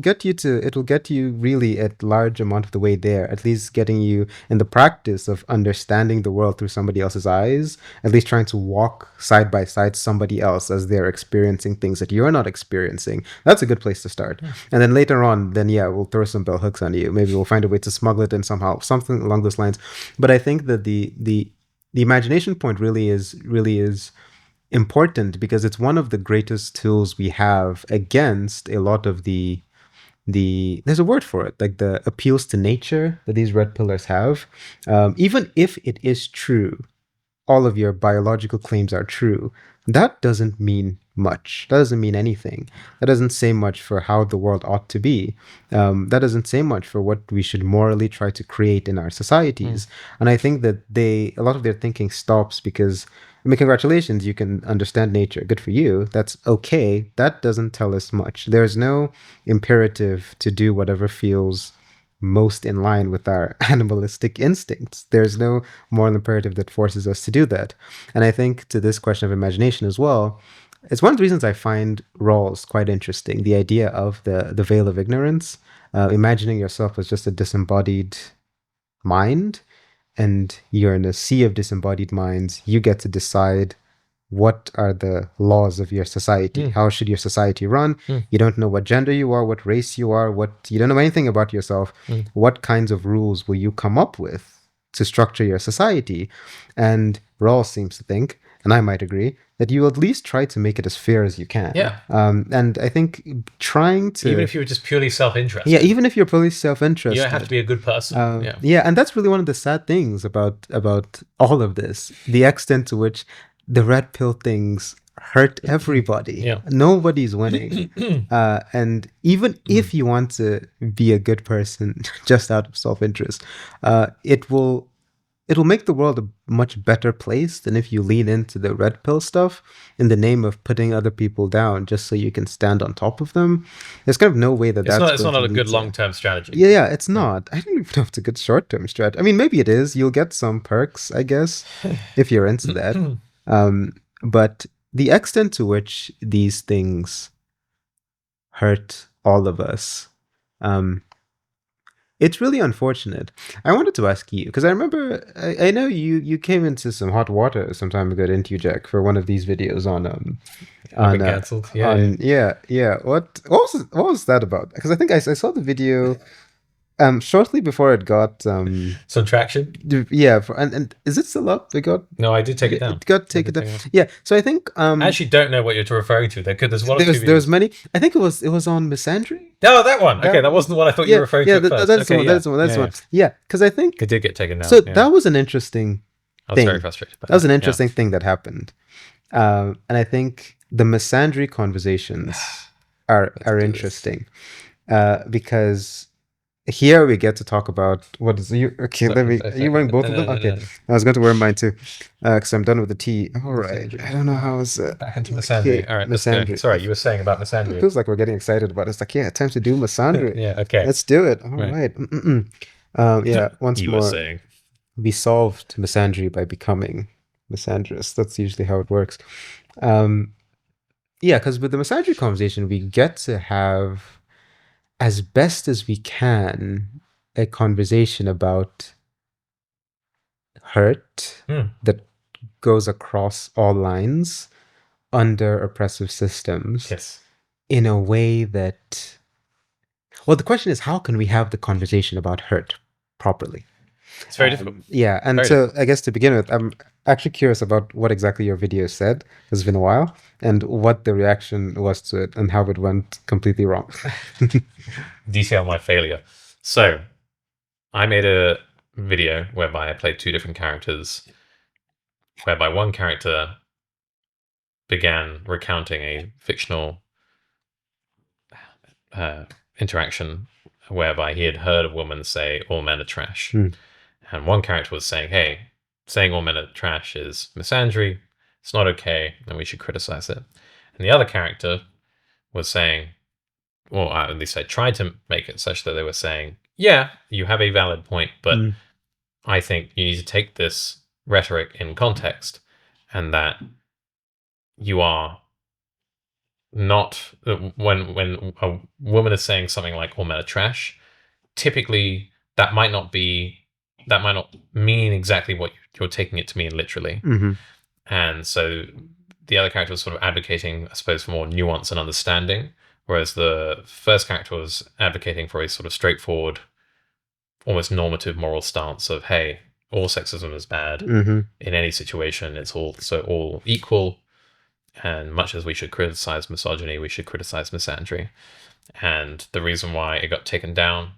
get you really a large amount of the way there. At least getting you in the practice of understanding the world through somebody else's eyes. At least trying to walk side by side somebody else as they're experiencing things that you're not experiencing. That's a good place to start. And then later on, we'll throw some bell hooks on you. Maybe we'll find a way to smuggle it in somehow, something along those lines. But I think that the imagination point really is important, because it's one of the greatest tools we have against a lot of the there's a word for it, like the appeals to nature that these red pillars have. Even if it is true, all of your biological claims are true, that doesn't mean much. That doesn't mean anything. That doesn't say much for how the world ought to be. That doesn't say much for what we should morally try to create in our societies. And I think that a lot of their thinking stops because, congratulations, you can understand nature. Good for you. That's okay. That doesn't tell us much. There's no imperative to do whatever feels most in line with our animalistic instincts. There's no moral imperative that forces us to do that. And I think to this question of imagination as well, it's one of the reasons I find Rawls quite interesting. The idea of the veil of ignorance, imagining yourself as just a disembodied mind, and you're in a sea of disembodied minds. You get to decide what are the laws of your society. How should your society run? You don't know what gender you are, what race you are, you don't know anything about yourself. What kinds of rules will you come up with to structure your society? And Rawls seems to think, and I might agree, that you at least try to make it as fair as you can. Yeah. And I think trying to... Even if you're just purely self-interested. Yeah, even if you're purely self-interested. You don't have to be a good person. Yeah, and that's really one of the sad things about all of this. The extent to which the red pill things hurt everybody. Yeah. Nobody's winning. And even if you want to be a good person just out of self-interest, it'll make the world a much better place than if you lean into the red pill stuff in the name of putting other people down just so you can stand on top of them. There's kind of no way that it's not a good long-term strategy. Yeah, it's not. I don't even know if it's a good short-term strategy. I mean, maybe it is. You'll get some perks, I guess, if you're into that. But the extent to which these things hurt all of us, it's really unfortunate. I wanted to ask you, because I remember, I know you came into some hot water some time ago, didn't you, Jack, for one of these videos on cancelled. Yeah. What was that about? Because I think I saw the video shortly before it got some traction. Yeah, and is it still up? No, I did take it down. It got taken down. Yeah, so I think I actually don't know what you're referring to. There's one. There was many. I think it was on Misandry. No, that one. Okay, that wasn't the one I thought you were referring to. That's the one. That's the one. Yeah, because I think it did get taken down. So that was an interesting thing. I was very frustrated. That was an interesting thing that happened, and I think the Misandry conversations are interesting because here we get to talk about what is you. Okay, are you wearing both of them? Okay, I was going to wear mine too because I'm done with the tea. All right, I don't know how is back into Misandry. All right, Misandry. Sorry, you were saying about Misandry. It feels like we're getting excited about it. It's like, yeah, time to do Misandry. Yeah, okay, let's do it. All right. Yeah, once you more. Were saying. We solved Misandry by becoming misandrous. That's usually how it works. Yeah, because with the Misandry conversation, we get to have, as best as we can, a conversation about hurt that goes across all lines under oppressive systems. Yes. In a way that... Well, the question is, how can we have the conversation about hurt properly? It's very difficult. Yeah, and very difficult. I guess to begin with, I'm actually curious about what exactly your video said. It's been a while, and what the reaction was to it, and how it went completely wrong. Detail my failure. So, I made a video whereby I played two different characters, whereby one character began recounting a fictional interaction whereby he had heard a woman say, "All men are trash." And one character was saying, hey, saying all men are trash is misandry, it's not okay, and we should criticize it. And the other character was saying, or at least I tried to make it such that they were saying, yeah, you have a valid point, but I think you need to take this rhetoric in context, and that you are not, when a woman is saying something like all men are trash, typically that might not mean exactly what you're taking it to mean literally. And so the other character was sort of advocating, I suppose, for more nuance and understanding, whereas the first character was advocating for a sort of straightforward, almost normative moral stance of, hey, all sexism is bad. In any situation, it's all equal, and much as we should criticize misogyny, we should criticize misandry. And the reason why it got taken down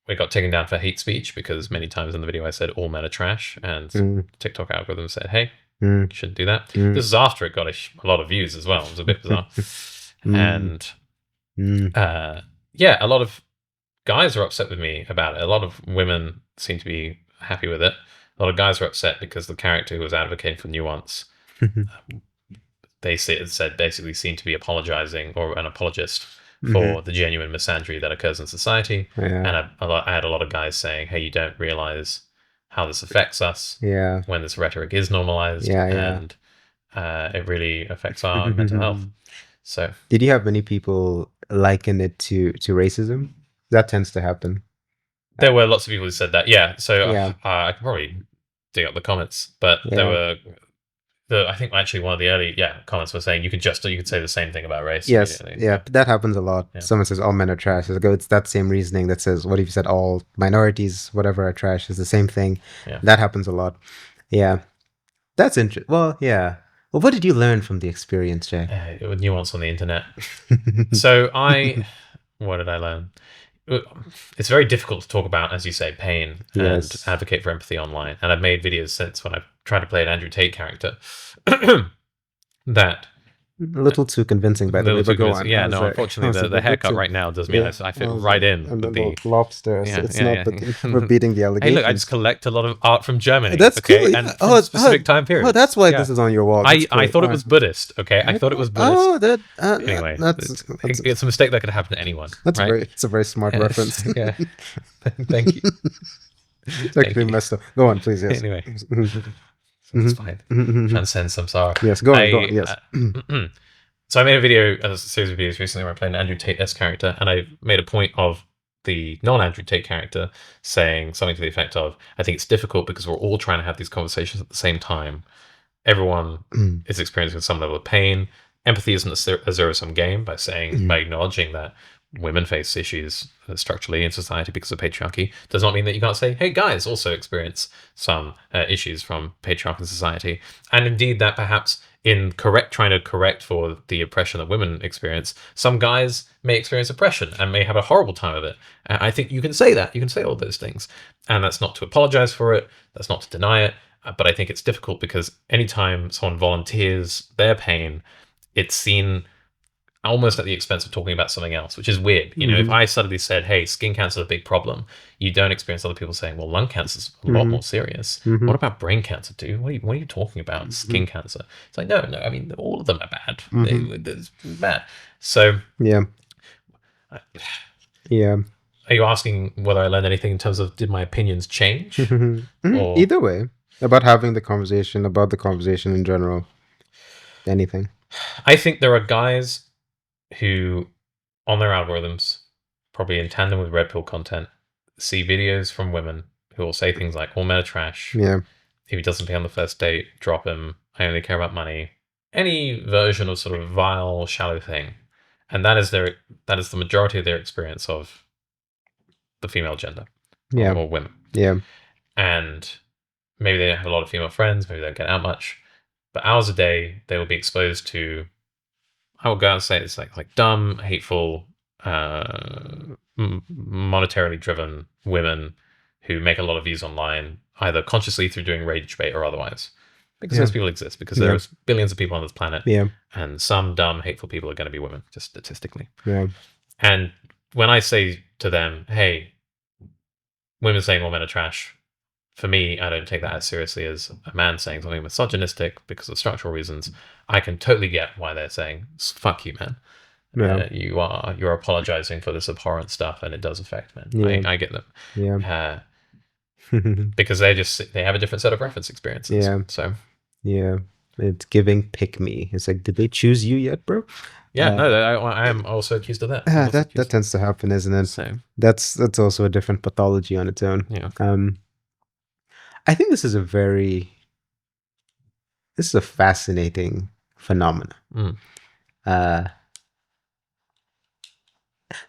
for hate speech, because many times in the video I said all men are trash, and TikTok algorithm said, hey, you shouldn't do that. This is after it got a lot of views as well. It was a bit bizarre. And yeah, a lot of guys are upset with me about it. A lot of women seem to be happy with it. A lot of guys are upset because the character who was advocating for nuance, they said basically seemed to be apologizing, or an apologist for the genuine misandry that occurs in society. And I had a lot of guys saying, hey, you don't realize how this affects us when this rhetoric is normalized. And it really affects our mental health. So, did you have many people liken it to racism? That tends to happen. There were lots of people who said that. Yeah. So Yeah. I can probably dig up the comments, but Yeah. there were. I think actually one of the early comments was saying you could say the same thing about race. Yes, yeah, that happens a lot. Yeah. Someone says all men are trash. It's that same reasoning that says, what if you said all minorities, whatever, are trash? Is the same thing. Yeah. That happens a lot. Yeah, that's interesting. Well, yeah. Well, what did you learn from the experience, Jay? Nuance on the internet. So what did I learn? It's very difficult to talk about, as you say, pain and advocate for empathy online. And I've made videos since when I've tried to play an Andrew Tate character that a little too convincing, by the way. But go on. Yeah, no, unfortunately, the haircut right now does mean I fit right in. And the lobster. Yeah, it's not that we're beating the allegations. Hey, look, I just collect a lot of art from Germany. That's cool. And from specific time period. Oh, that's why this is on your wall. I thought it was Buddhist. Okay, I thought it was Buddhist. Oh, anyway, it's a mistake that could happen to anyone. That's it's a very smart reference. Yeah, thank you. It's actually messed up. Go on, please. Yes. Anyway. It's fine. Transcend samsara. Yes, go on. Yes. So I made a video, a series of videos recently where I played an Andrew Tate-esque character, and I made a point of the non-Andrew Tate character saying something to the effect of, I think it's difficult because we're all trying to have these conversations at the same time. Everyone is experiencing some level of pain. Empathy isn't a zero-sum game by acknowledging that women face issues structurally in society because of patriarchy does not mean that you can't say, hey, guys also experience some issues from patriarchal society. And indeed that perhaps in trying to correct for the oppression that women experience, some guys may experience oppression and may have a horrible time of it. I think you can say that. You can say all those things. And that's not to apologize for it. That's not to deny it. But I think it's difficult because anytime someone volunteers their pain, it's seen almost at the expense of talking about something else, which is weird. You know, if I suddenly said, hey, skin cancer is a big problem, you don't experience other people saying, well, lung cancer is a lot more serious. What about brain cancer, dude? What are you talking about? Skin cancer. It's like, no, I mean, all of them are bad. They're bad. So, yeah. Are you asking whether I learned anything in terms of did my opinions change? Or... Either way, about having the conversation, about the conversation in general, anything. I think there are guys who, on their algorithms, probably in tandem with red pill content, see videos from women who will say things like, all men are trash. Yeah. If he doesn't pay on the first date, drop him. I only care about money. Any version of sort of vile, shallow thing. And that is the majority of their experience of the female gender. Or women. Yeah. And maybe they don't have a lot of female friends, maybe they don't get out much. But hours a day, they will be exposed to, I would go out and say it's like dumb, hateful, monetarily driven women who make a lot of views online, either consciously through doing rage bait or otherwise. Because those people exist, because there's billions of people on this planet. Yeah. And some dumb, hateful people are going to be women, just statistically. Yeah. And when I say to them, hey, women saying all men are trash, for me, I don't take that as seriously as a man saying something misogynistic because of structural reasons. I can totally get why they're saying, fuck you, man. Yeah. You're apologizing for this abhorrent stuff, and it does affect men. Yeah. I get them. Yeah. Because they have a different set of reference experiences. Yeah. So. Yeah. It's giving pick me. It's like, did they choose you yet, bro? Yeah, no, I am also accused of that. That tends to happen, isn't it? So. That's also a different pathology on its own. Yeah. I think this is a fascinating phenomenon that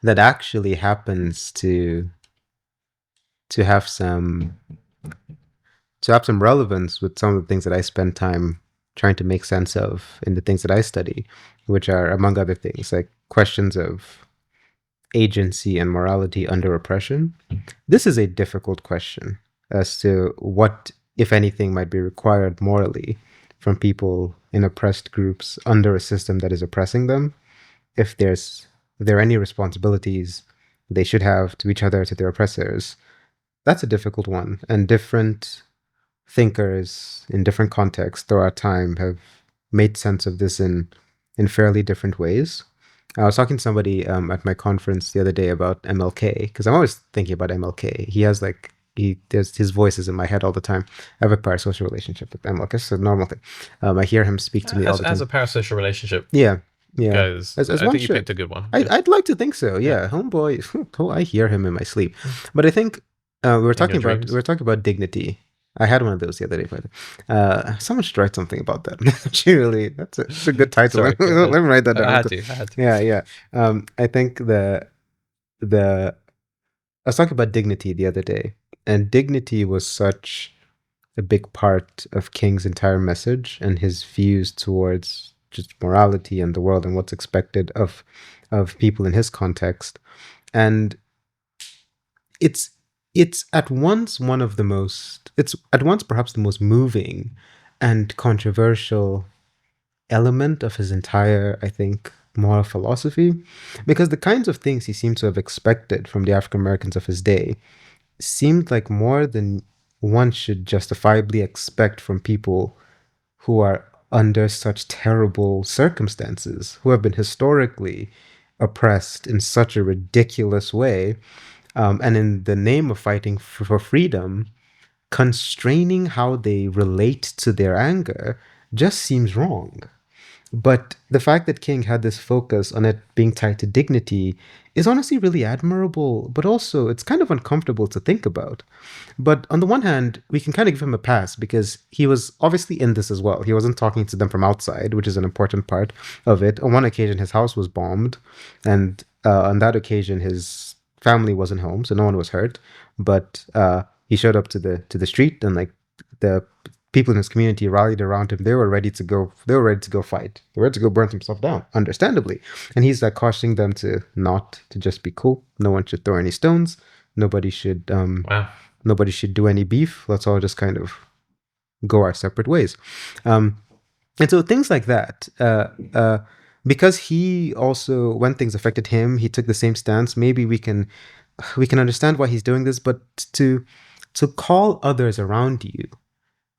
actually happens to have some relevance with some of the things that I spend time trying to make sense of in the things that I study, which are, among other things, like questions of agency and morality under oppression. This is a difficult question as to what, if anything, might be required morally from people in oppressed groups under a system that is oppressing them. If there are any responsibilities they should have to each other, to their oppressors, that's a difficult one. And different thinkers in different contexts throughout time have made sense of this in fairly different ways. I was talking to somebody at my conference the other day about MLK, because I'm always thinking about MLK. He has like his voice is in my head all the time. I have a parasocial relationship with him. Like, it's a normal thing. I hear him speak to me all the time. As a parasocial relationship goes, as I one think you should. picked a good one. I'd like to think so. Yeah, homeboy. Oh, I hear him in my sleep. But I think we were talking about dignity. I had one of those the other day, but someone should write something about that. That's a good title. Sorry, Let me write that down. I had to. Yeah. I think I was talking about dignity the other day, and dignity was such a big part of King's entire message and his views towards just morality and the world and what's expected of people in his context. And it's at once perhaps the most moving and controversial element of his entire, I think, moral philosophy, because the kinds of things he seemed to have expected from the African Americans of his day seemed like more than one should justifiably expect from people who are under such terrible circumstances, who have been historically oppressed in such a ridiculous way, and in the name of fighting for freedom, constraining how they relate to their anger just seems wrong. But the fact that King had this focus on it being tied to dignity is honestly really admirable, but also it's kind of uncomfortable to think about. But on the one hand, we can kind of give him a pass because he was obviously in this as well. He wasn't talking to them from outside, which is an important part of it. On one occasion, his house was bombed, and on that occasion, his family wasn't home, so no one was hurt. But he showed up to the street, and like the people in his community rallied around him. They were ready to go. They were ready to go fight. They were ready to go burn some stuff down, understandably. And he's like cautioning them to just be cool. No one should throw any stones. Nobody should nobody should do any beef. Let's all just kind of go our separate ways. And so things like that. Because he also, when things affected him, he took the same stance. Maybe we can understand why he's doing this, but to call others around you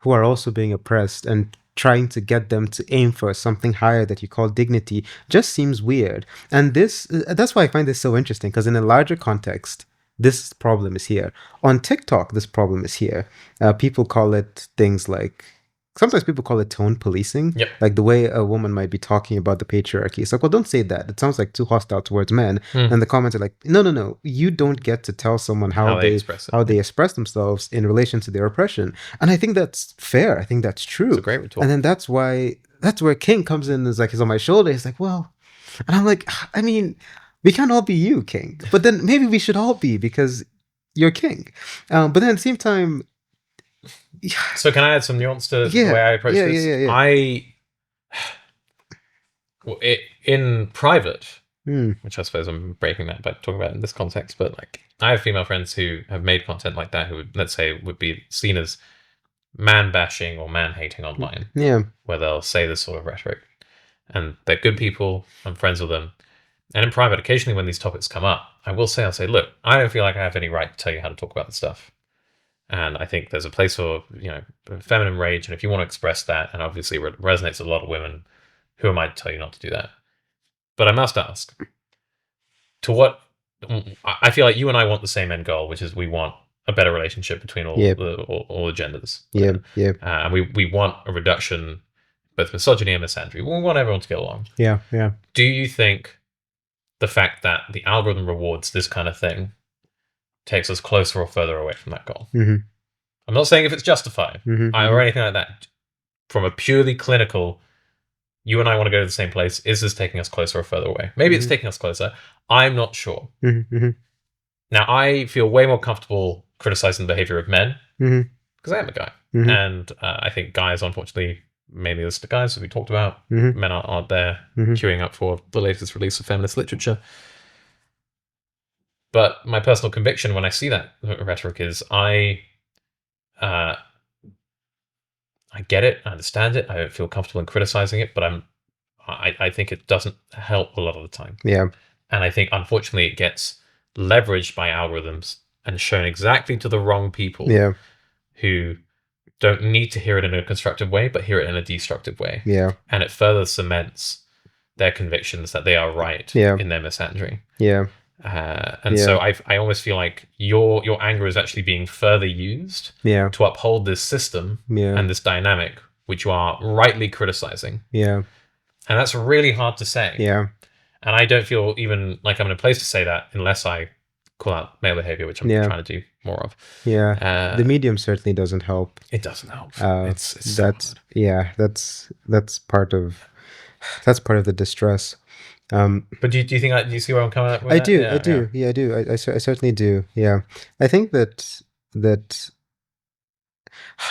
who are also being oppressed and trying to get them to aim for something higher that you call dignity just seems weird. And that's why I find this so interesting, because in a larger context, this problem is here. On TikTok, this problem is here. People call it things like, sometimes people call it tone policing. Yep. Like the way a woman might be talking about the patriarchy. It's like, well, don't say that. It sounds like too hostile towards men. And the comments are like, no. You don't get to tell someone how they express themselves in relation to their oppression. And I think that's fair. I think that's true. It's a great retort. And then that's where King comes in and is like, he's on my shoulder. He's like, well, and I'm like, I mean, we can't all be you, King. But then maybe we should all be, because you're King. But then at the same time, so can I add some nuance to the way I approach this? Yeah. In private, which I suppose I'm breaking that by talking about it in this context, but like I have female friends who have made content like that who would, let's say, would be seen as man bashing or man hating online. Yeah. Where they'll say this sort of rhetoric. And they're good people. I'm friends with them. And in private, occasionally when these topics come up, I'll say, look, I don't feel like I have any right to tell you how to talk about this stuff. And I think there's a place for, feminine rage. And if you want to express that, and obviously it resonates with a lot of women, who am I to tell you not to do that? But I must ask, I feel like you and I want the same end goal, which is we want a better relationship between all the genders. Yeah. And we want a reduction, both misogyny and misandry. We want everyone to get along. Yeah. Do you think the fact that the algorithm rewards this kind of thing takes us closer or further away from that goal? Mm-hmm. I'm not saying if it's justified or anything like that. From a purely clinical, you and I want to go to the same place. Is this taking us closer or further away? Maybe it's taking us closer. I'm not sure. Now, I feel way more comfortable criticizing the behavior of men because I am a guy. And I think guys, unfortunately, mainly this the guys that we talked about, men aren't there queuing up for the latest release of feminist literature. But my personal conviction when I see that rhetoric is I get it, I understand it, I don't feel comfortable in criticizing it, but I think it doesn't help a lot of the time. Yeah. And I think, unfortunately, it gets leveraged by algorithms and shown exactly to the wrong people who don't need to hear it in a constructive way, but hear it in a destructive way. Yeah. And it further cements their convictions that they are right in their misandry. Yeah. And so I almost feel like your anger is actually being further used to uphold this system and this dynamic, which you are rightly criticizing. Yeah. And that's really hard to say. Yeah. And I don't feel even like I'm in a place to say that unless I call out male behavior, which I'm trying to do more of. Yeah. The medium certainly doesn't help. It doesn't help. It's that's part of the distress. But do you think do you see where I'm coming at with I that? do. I do. Yeah, I do. I certainly do. Yeah. I think that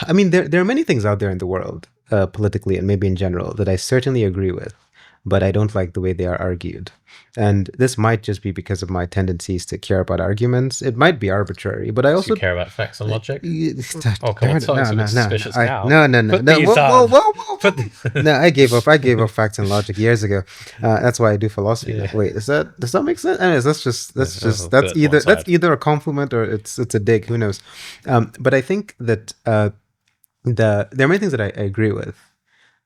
I mean, there are many things out there in the world, politically and maybe in general, that I certainly agree with, but I don't like the way they are argued. And this might just be because of my tendencies to care about arguments. It might be arbitrary, but I also care about facts and logic. Oh, come on, suspicious now. Whoa. No, I gave up facts and logic years ago. That's why I do philosophy. Yeah. Wait, does that make sense? Anyways, that's either a compliment or it's a dig. Who knows? But I think that there are many things that I agree with.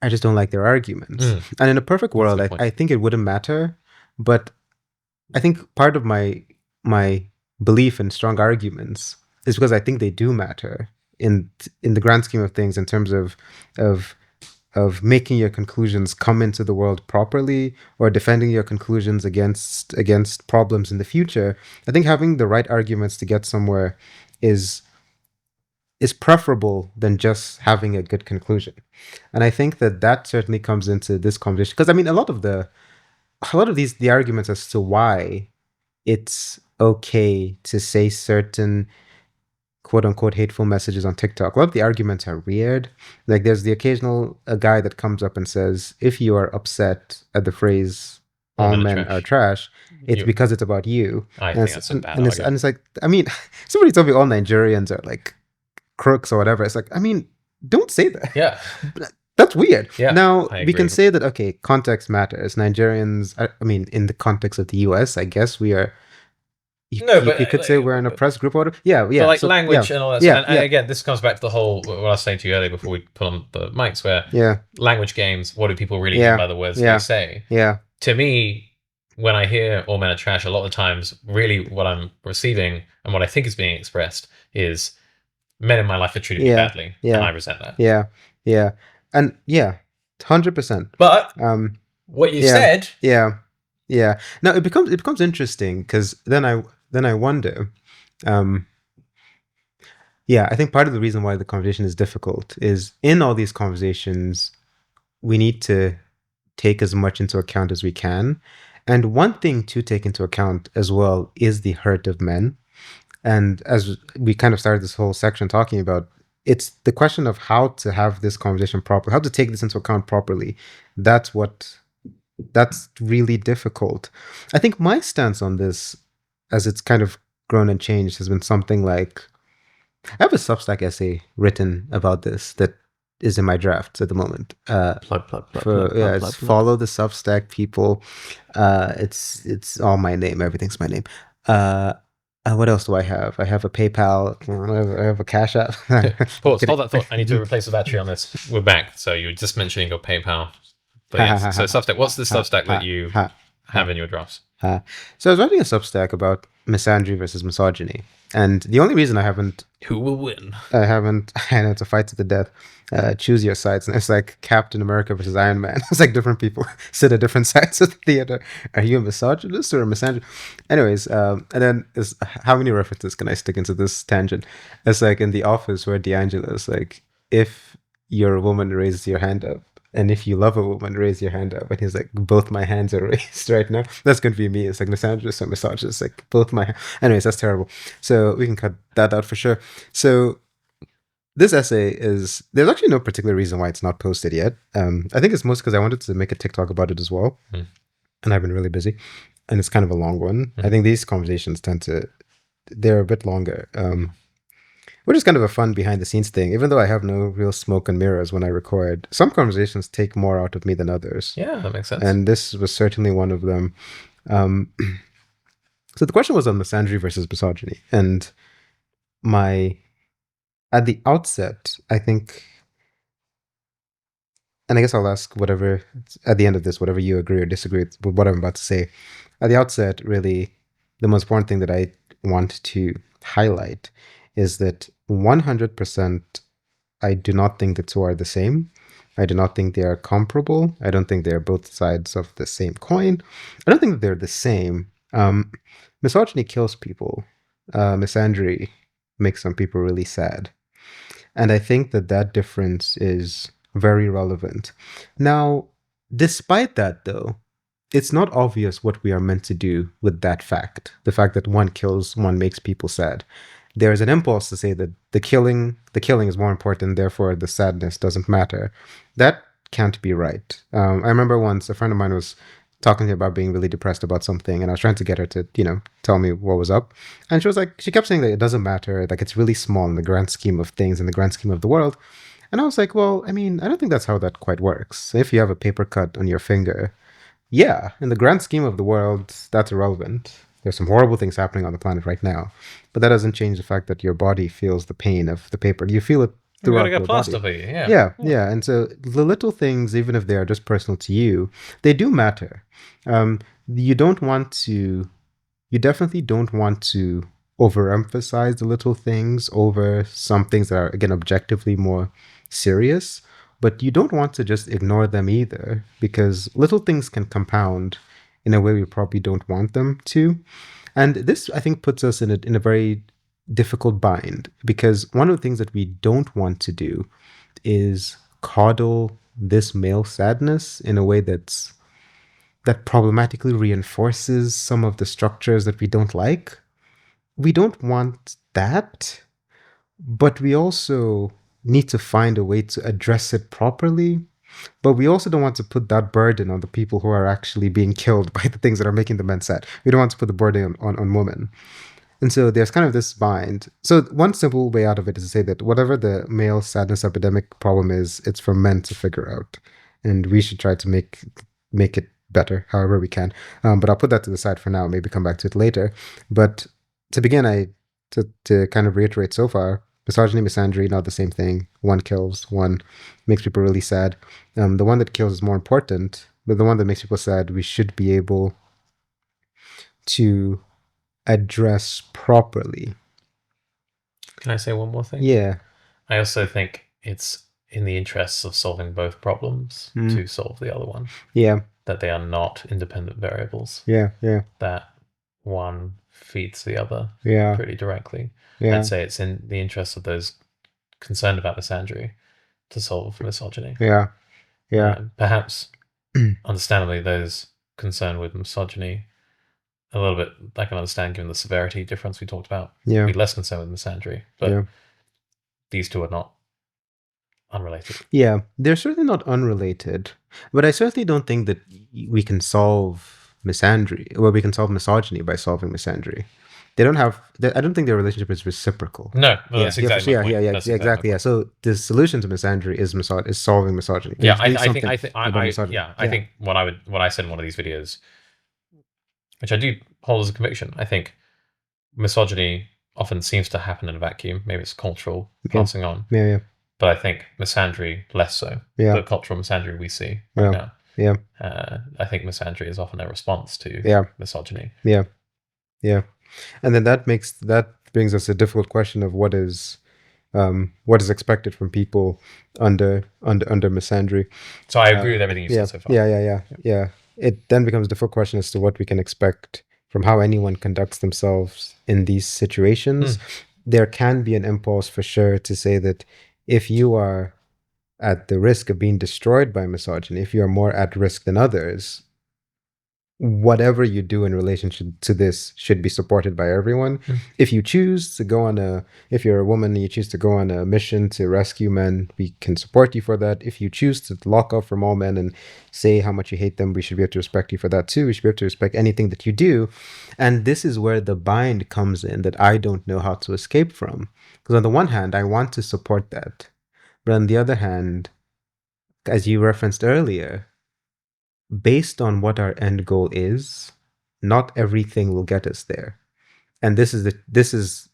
I just don't like their arguments. And in a perfect world, I think it wouldn't matter. But I think part of my belief in strong arguments is because I think they do matter in the grand scheme of things, in terms of making your conclusions come into the world properly, or defending your conclusions against problems in the future. I think having the right arguments to get somewhere is preferable than just having a good conclusion. And I think that certainly comes into this conversation, because I mean, a lot of the arguments as to why it's okay to say certain quote unquote hateful messages on TikTok, a lot of the arguments are weird. Like, there's the occasional guy that comes up and says, if you are upset at the phrase all men are trash, it's because it's about you. I think that's a bad argument. And it's like, I mean, somebody told me all Nigerians are like crooks or whatever. It's like, I mean, don't say that. Yeah. That's weird. Yeah, now, we can say that, okay, context matters. Nigerians, I mean, in the context of the US, I guess we are... You could say we're an oppressed group or whatever. Yeah. But like, so, language and all that. Yeah, and again, this comes back to the whole, what I was saying to you earlier before we put on the mics, where language games, what do people really mean by the words they say? Yeah. To me, when I hear all men are trash, a lot of the times, really what I'm receiving and what I think is being expressed is men in my life have treated me badly, and I resent that. Yeah. Yeah. And 100%. But what you said, now it becomes interesting, because then I wonder. I think part of the reason why the conversation is difficult is, in all these conversations, we need to take as much into account as we can, and one thing to take into account as well is the hurt of men. And as we kind of started this whole section talking about, it's the question of how to have this conversation properly, how to take this into account properly. That's really difficult. I think my stance on this, as it's kind of grown and changed, has been something like, I have a Substack essay written about this that is in my drafts at the moment. Follow the Substack, people. It's all my name. Everything's my name. What else do I have? I have a PayPal. I have a Cash App. Pause. Hold that thought. I need to replace the battery on this. We're back. So you were just mentioning your PayPal. But yes. So Substack. What's the Substack that you have in your drafts? So I was writing a Substack about misandry versus misogyny, and the only reason I haven't... Who will win? I know, it's a fight to the death. Choose your sides. And it's like Captain America versus Iron Man. It's like different people sit at different sides of the theater. Are you a misogynist or a misandrist? Anyways, and then how many references can I stick into this tangent? It's like in The Office, where D'Angelo is like, if you're a woman, raise your hand up. And if you love a woman, raise your hand up. And he's like, both my hands are raised right now. That's going to be me. It's like misandrist or misogynist. Like, both my hands. Anyways, that's terrible. So we can cut that out for sure. So this essay there's actually no particular reason why it's not posted yet. I think it's mostly because I wanted to make a TikTok about it as well. And I've been really busy. And it's kind of a long one. I think these conversations they're a bit longer. Which is kind of a fun behind the scenes thing. Even though I have no real smoke and mirrors when I record, some conversations take more out of me than others. Yeah, that makes sense. And this was certainly one of them. So the question was on misandry versus misogyny. And at the outset, I think, and I guess I'll ask whatever, at the end of this, whatever you agree or disagree with what I'm about to say. At the outset, really, the most important thing that I want to highlight is that 100% I do not think the two are the same. I do not think they are comparable. I don't think they're both sides of the same coin. I don't think that they're the same. Misogyny kills people. Misandry makes some people really sad. And I think that that difference is very relevant. Now, despite that, though, it's not obvious what we are meant to do with that fact. The fact that one kills, one makes people sad. There is an impulse to say that the killing is more important, therefore the sadness doesn't matter. That can't be right. I remember once a friend of mine was talking to me about being really depressed about something, and I was trying to get her to, tell me what was up. And she was like, she kept saying that it doesn't matter, like it's really small in the grand scheme of things, in the grand scheme of the world. And I was like, well, I mean, I don't think that's how that quite works. If you have a paper cut on your finger, yeah, in the grand scheme of the world, that's irrelevant. There's some horrible things happening on the planet right now, but that doesn't change the fact that your body feels the pain of the paper. You feel it You're throughout gonna get your plaster body. for you, yeah. Yeah. And so the little things, even if they are just personal to you, they do matter. You don't want to. You definitely don't want to overemphasize the little things over some things that are, again, objectively more serious. But you don't want to just ignore them either, because little things can compound in a way we probably don't want them to. And this, I think, puts us in a very difficult bind, because one of the things that we don't want to do is coddle this male sadness in a way that problematically reinforces some of the structures that we don't like. We don't want that, but we also need to find a way to address it properly. But we also don't want to put that burden on the people who are actually being killed by the things that are making the men sad. We don't want to put the burden on women. And so there's kind of this bind. So one simple way out of it is to say that whatever the male sadness epidemic problem is, it's for men to figure out. And we should try to make it better however we can. But I'll put that to the side for now, maybe come back to it later. But to begin, to kind of reiterate so far, misogyny, misandry, not the same thing. One kills, one makes people really sad. The one that kills is more important, but the one that makes people sad, we should be able to address properly. Can I say one more thing? Yeah. I also think it's in the interests of solving both problems to solve the other one. Yeah. That they are not independent variables. Yeah. That one feeds the other pretty directly. Yeah. I'd say it's in the interest of those concerned about misandry to solve misogyny. Yeah. Perhaps, understandably, those concerned with misogyny, a little bit, I can understand given the severity difference we talked about. Yeah. Be less concerned with misandry, but these two are not unrelated. Yeah, they're certainly not unrelated, but I certainly don't think that we can solve misandry, or we can solve misogyny by solving misandry. They don't have. I don't think their relationship is reciprocal. No, that's exactly my point. Exactly. Yeah. So the solution to misandry is solving misogyny. Yeah, I think what I said in one of these videos, which I do hold as a conviction, I think misogyny often seems to happen in a vacuum. Maybe it's cultural passing on. Yeah. But I think misandry less so. Yeah. The cultural misandry we see right now. Yeah. I think misandry is often a response to misogyny. Yeah. And then that brings us a difficult question of what is expected from people under misandry. So I agree with everything you said so far. Yeah. It then becomes a difficult question as to what we can expect from how anyone conducts themselves in these situations. There can be an impulse for sure to say that if you are at the risk of being destroyed by misogyny, if you are more at risk than others, whatever you do in relationship to this should be supported by everyone. If you choose to if you're a woman and you choose to go on a mission to rescue men, we can support you for that. If you choose to lock off from all men and say how much you hate them, we should be able to respect you for that too. We should be able to respect anything that you do. And this is where the bind comes in that I don't know how to escape from. Because on the one hand, I want to support that. But on the other hand, as you referenced earlier, based on what our end goal is, not everything will get us there. And this is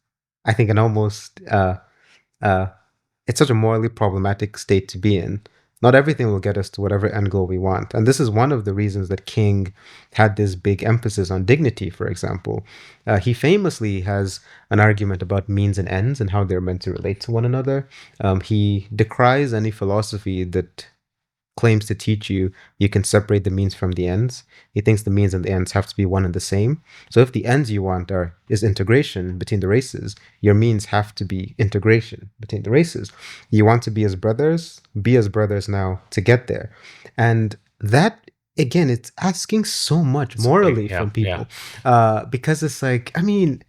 I think an almost it's such a morally problematic state to be in, Not everything will get us to whatever end goal we want. And this is one of the reasons that King had this big emphasis on dignity, for example. He famously has an argument about means and ends and how they're meant to relate to one another. He decries any philosophy that claims to teach you can separate the means from the ends. He thinks the means and the ends have to be one and the same. So if the ends you want is integration between the races, your means have to be integration between the races. You want to be as brothers now to get there. And that, again, it's asking so much morally from people. Because it's like, I mean,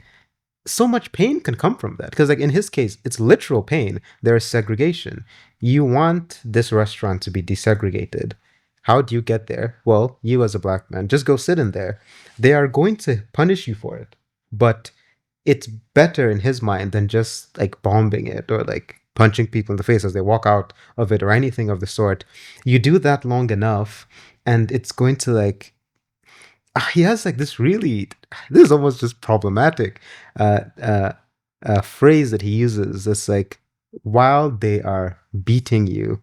so much pain can come from that. Because like in his case, it's literal pain. There is segregation. You want this restaurant to be desegregated. How do you get there? Well, you as a black man, just go sit in there. They are going to punish you for it. But it's better in his mind than just like bombing it or like punching people in the face as they walk out of it or anything of the sort. You do that long enough and it's going to like, he has like this is almost just problematic phrase that he uses. It's like, while they are beating you,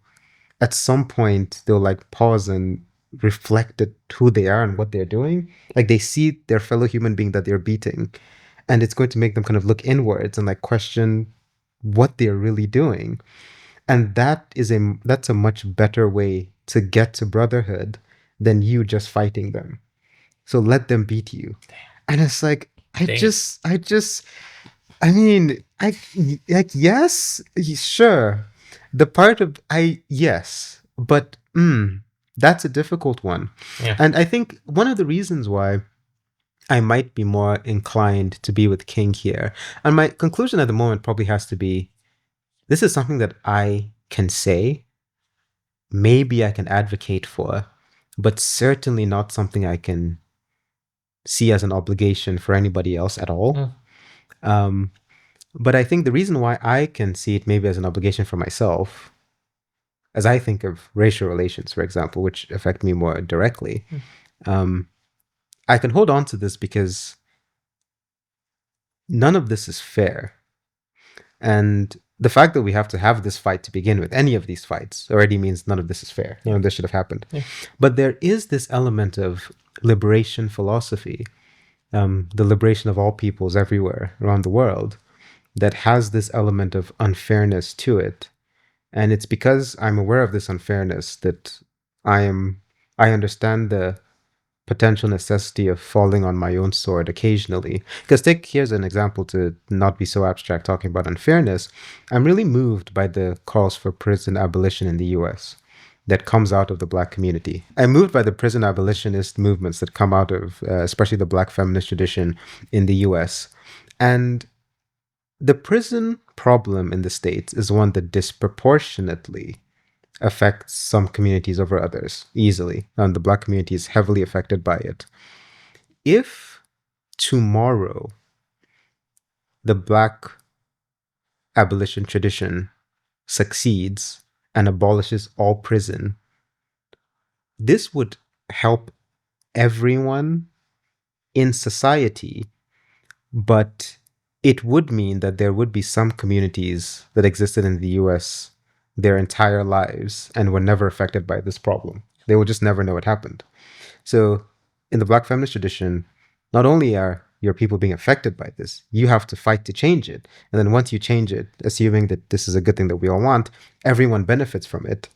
at some point they'll like pause and reflect at who they are and what they're doing. Like they see their fellow human being that they're beating, and it's going to make them kind of look inwards and like question what they're really doing. And that's a much better way to get to brotherhood than you just fighting them. So let them beat you. And it's like, I mean, like, yes, sure. The part of, yes, but that's a difficult one. Yeah. And I think one of the reasons why I might be more inclined to be with King here, and my conclusion at the moment probably has to be, this is something that I can say, maybe I can advocate for, but certainly not something I can see as an obligation for anybody else at all. But I think the reason why I can see it maybe as an obligation for myself, as I think of racial relations, for example, which affect me more directly, I can hold on to this because none of this is fair. And the fact that we have to have this fight to begin with, any of these fights, already means none of this is fair. None of this should have happened. Yeah. But there is this element of liberation philosophy, the liberation of all peoples everywhere around the world, that has this element of unfairness to it. And it's because I'm aware of this unfairness that I understand the potential necessity of falling on my own sword occasionally. Because here's an example to not be so abstract talking about unfairness. I'm really moved by the calls for prison abolition in the US that comes out of the Black community. I'm moved by the prison abolitionist movements that come out of especially the Black feminist tradition in the US. And the prison problem in the States is one that disproportionately affects some communities over others easily, and the Black community is heavily affected by it. If tomorrow the Black abolition tradition succeeds and abolishes all prison, this would help everyone in society, but it would mean that there would be some communities that existed in the US their entire lives and were never affected by this problem. They will just never know it happened. So in the Black feminist tradition, not only are your people being affected by this, you have to fight to change it. And then once you change it, assuming that this is a good thing that we all want, everyone benefits from it.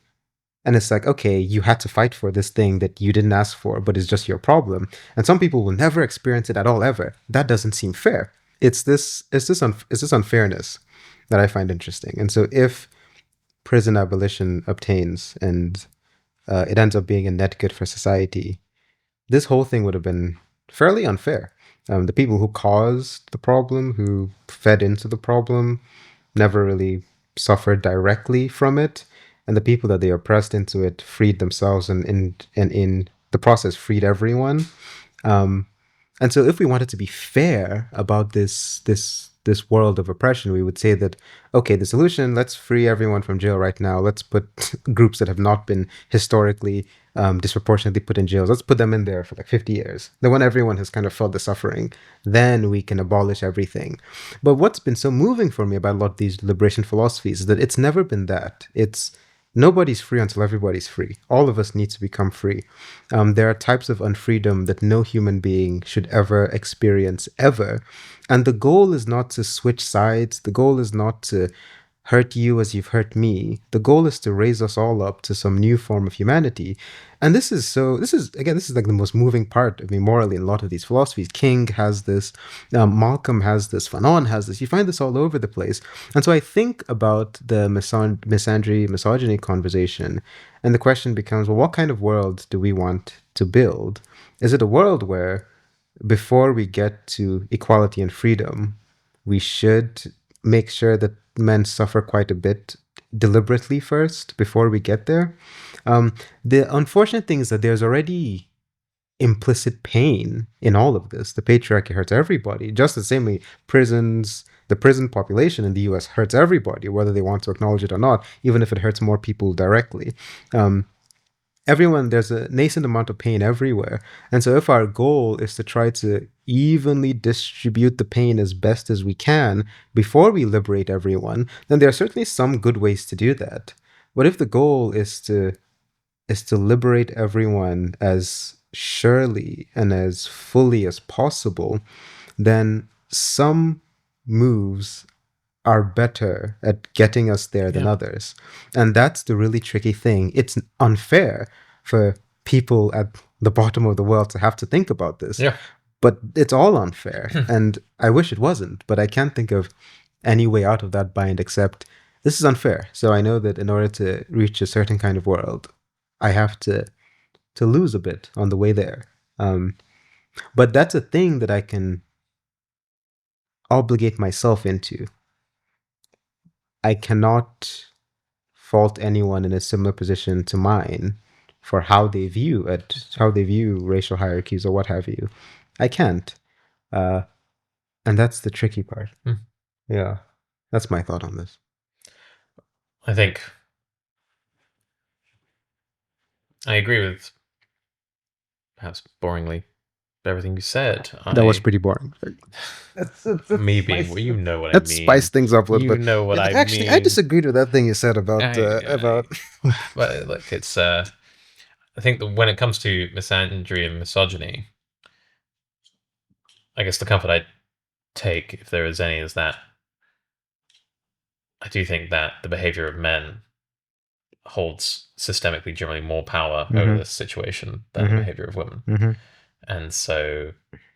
And it's like, okay, you had to fight for this thing that you didn't ask for, but it's just your problem. And some people will never experience it at all, ever. That doesn't seem fair. It's this unfairness that I find interesting. And so if prison abolition obtains and it ends up being a net good for society, this whole thing would have been fairly unfair. The people who caused the problem, who fed into the problem, never really suffered directly from it. And the people that they oppressed into it freed themselves and in the process freed everyone. And so if we wanted to be fair about this world of oppression, we would say that, okay, the solution, let's free everyone from jail right now. Let's put groups that have not been historically disproportionately put in jails. Let's put them in there for like 50 years. Then when everyone has kind of felt the suffering, then we can abolish everything. But what's been so moving for me about a lot of these liberation philosophies is that it's never been that. It's Nobody's free until everybody's free. All of us need to become free. There are types of unfreedom that no human being should ever experience, ever. And the goal is not to switch sides. The goal is not to hurt you as you've hurt me. The goal is to raise us all up to some new form of humanity. And this is like the most moving part of me morally in a lot of these philosophies. King has this, Malcolm has this, Fanon has this. You find this all over the place. And so I think about the misandry, misogyny conversation, and the question becomes, well, what kind of world do we want to build? Is it a world where before we get to equality and freedom, we should make sure that men suffer quite a bit deliberately first before we get there? The unfortunate thing is that there's already implicit pain in all of this. The patriarchy hurts everybody, just the same way the prison population in the US hurts everybody, whether they want to acknowledge it or not, even if it hurts more people directly. There's a nascent amount of pain everywhere. And so if our goal is to try to evenly distribute the pain as best as we can before we liberate everyone, then there are certainly some good ways to do that. But if the goal is to liberate everyone as surely and as fully as possible, then some moves are better at getting us there than others. And that's the really tricky thing. It's unfair for people at the bottom of the world to have to think about this. Yeah. But it's all unfair. And I wish it wasn't, but I can't think of any way out of that bind except this is unfair. So I know that in order to reach a certain kind of world, I have to lose a bit on the way there. But that's a thing that I can obligate myself into. I cannot fault anyone in a similar position to mine for how they view racial hierarchies or what have you. I can't. And that's the tricky part. Yeah. That's my thought on this. I think I agree with perhaps boringly everything you said. That was pretty boring. Me being, well, you know what I mean. Let's spice things up a little bit. You know what I mean. Actually, I disagreed with that thing you said about. But look, it's. I think that when it comes to misandry and misogyny, I guess the comfort I take, if there is any, is that I do think that the behavior of men holds systemically generally more power over this situation than the behavior of women. And so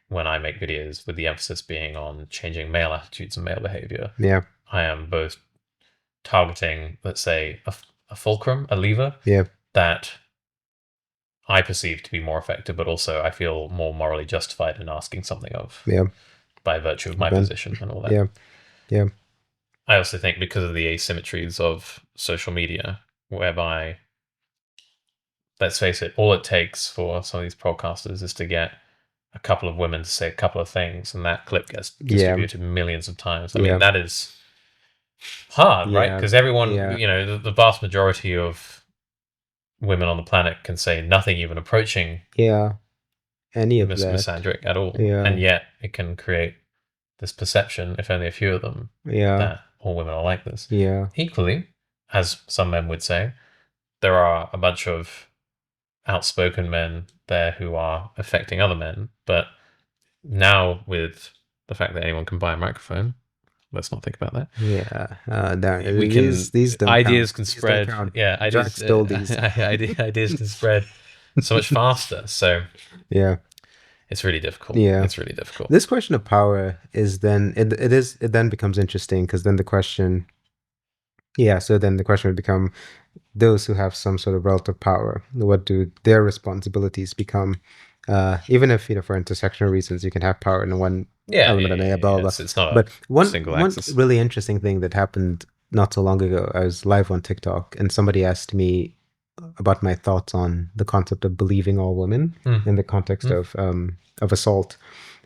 when I make videos with the emphasis being on changing male attitudes and male behavior, I am both targeting, let's say, a fulcrum, a lever that I perceive to be more effective, but also I feel more morally justified in asking something of by virtue of my position and all that. I also think because of the asymmetries of social media, whereby, let's face it, all it takes for some of these podcasters is to get a couple of women to say a couple of things, and that clip gets distributed millions of times. I mean, that is hard, right? Because everyone, the vast majority of women on the planet can say nothing even approaching any of that misandric at all. And yet it can create this perception, if only a few of them, that all women are like this. Equally, as some men would say, there are a bunch of outspoken men there who are affecting other men. But now with the fact that anyone can buy a microphone, let's not think about that. We can, these ideas can spread. Jack stole these. Ideas can spread so much faster. So it's really difficult. It's really difficult. This question of power is then it then becomes interesting, because then the question would become, those who have some sort of relative power, what do their responsibilities become? Even if, for intersectional reasons, you can have power in one element and a blah, blah. It's not but one axis. Really interesting thing that happened not so long ago, I was live on TikTok and somebody asked me about my thoughts on the concept of believing all women in the context of assault.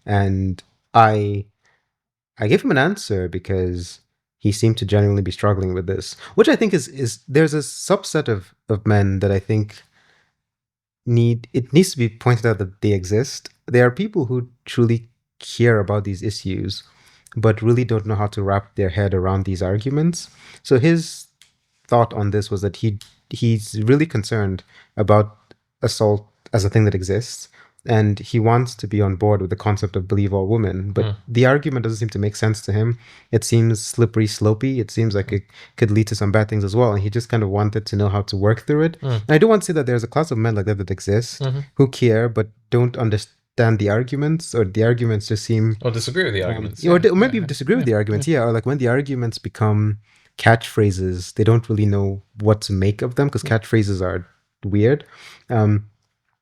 And I gave him an answer because he seemed to genuinely be struggling with this, which I think is there's a subset of men that I think it needs to be pointed out that they exist. There are people who truly care about these issues, but really don't know how to wrap their head around these arguments. So his thought on this was that he he's really concerned about assault as a thing that exists, and he wants to be on board with the concept of believe all women, but the argument doesn't seem to make sense to him. It seems slippery slopey. It seems like it could lead to some bad things as well, and he just kind of wanted to know how to work through it. And I do want to say that there's a class of men like that exists who care but don't understand the arguments, or the arguments just seem... Or disagree with the arguments. Or maybe disagree with the arguments, or like when the arguments become catchphrases, they don't really know what to make of them, because catchphrases are weird.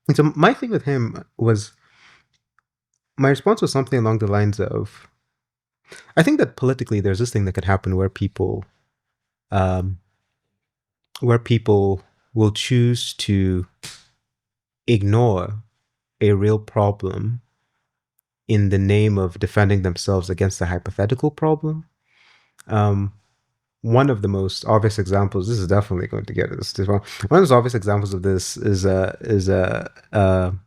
And so my thing with him was, my response was something along the lines of, I think that politically there's this thing that could happen where people will choose to ignore a real problem in the name of defending themselves against a hypothetical problem. One of the most obvious examples, this is definitely going to get us to one of the most obvious examples of this is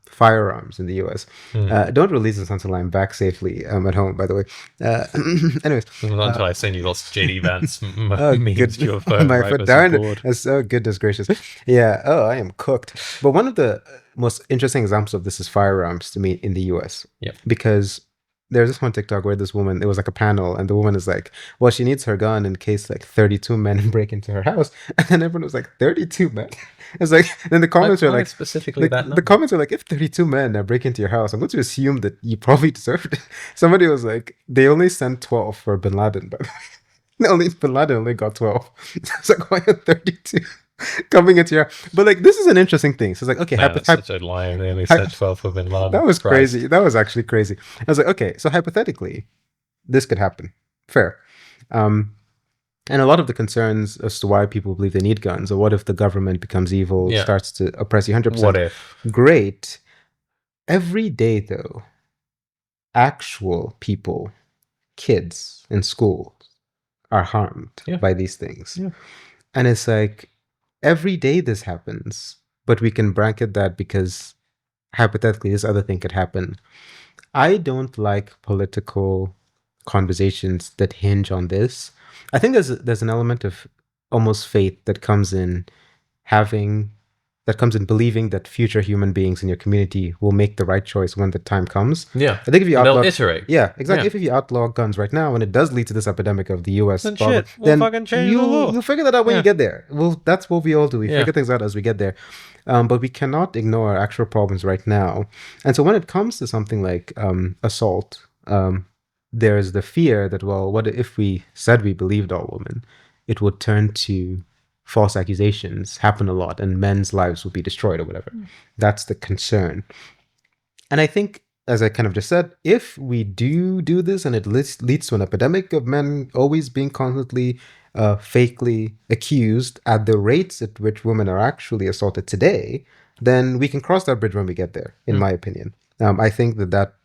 firearms in the US. Don't release this until I'm back safely at home, by the way. Anyways. Until I send you lots of JD Vance memes to your phone. My foot down. That's so goodness gracious. Yeah. Oh, I am cooked. But one of the most interesting examples of this is firearms to me in the US. Yep. Because there's this one TikTok where this woman, it was like a panel, and the woman is like, well, she needs her gun in case like 32 men break into her house. And then everyone was like, 32 men? It's like, then the comments are like, specifically the comments are like, if 32 men break into your house, I'm going to assume that you probably deserved it. Somebody was like, they only sent 12 for Bin Laden, but Bin Laden only got 12. It's like, why are 32 coming into your... But like, this is an interesting thing. So it's like, okay, that's such a lie. They only said 12 for Bin Laden. That was crazy. That was actually crazy. I was like, okay, so hypothetically, this could happen. Fair. And a lot of the concerns as to why people believe they need guns, or what if the government becomes evil, starts to oppress you 100%. What if? Great. Every day, though, actual people, kids in schools, are harmed by these things. Yeah. And it's like, every day this happens, but we can bracket that because hypothetically this other thing could happen. I don't like political conversations that hinge on this. I think there's an element of almost faith that comes in believing that future human beings in your community will make the right choice when the time comes. Yeah. I think if you they'll iterate. Yeah, exactly. Yeah. If you outlaw guns right now, and it does lead to this epidemic of the US, then fucking change the law. You'll figure that out when you get there. Well, that's what we all do. We figure things out as we get there. But we cannot ignore actual problems right now. And so when it comes to something like assault, there's the fear that, well, what if we said we believed all women? It would turn to false accusations, happen a lot, and men's lives will be destroyed or whatever. That's the concern. And I think, as I kind of just said, if we do this and it leads to an epidemic of men always being constantly fakely accused at the rates at which women are actually assaulted today, then we can cross that bridge when we get there, in my opinion. I think that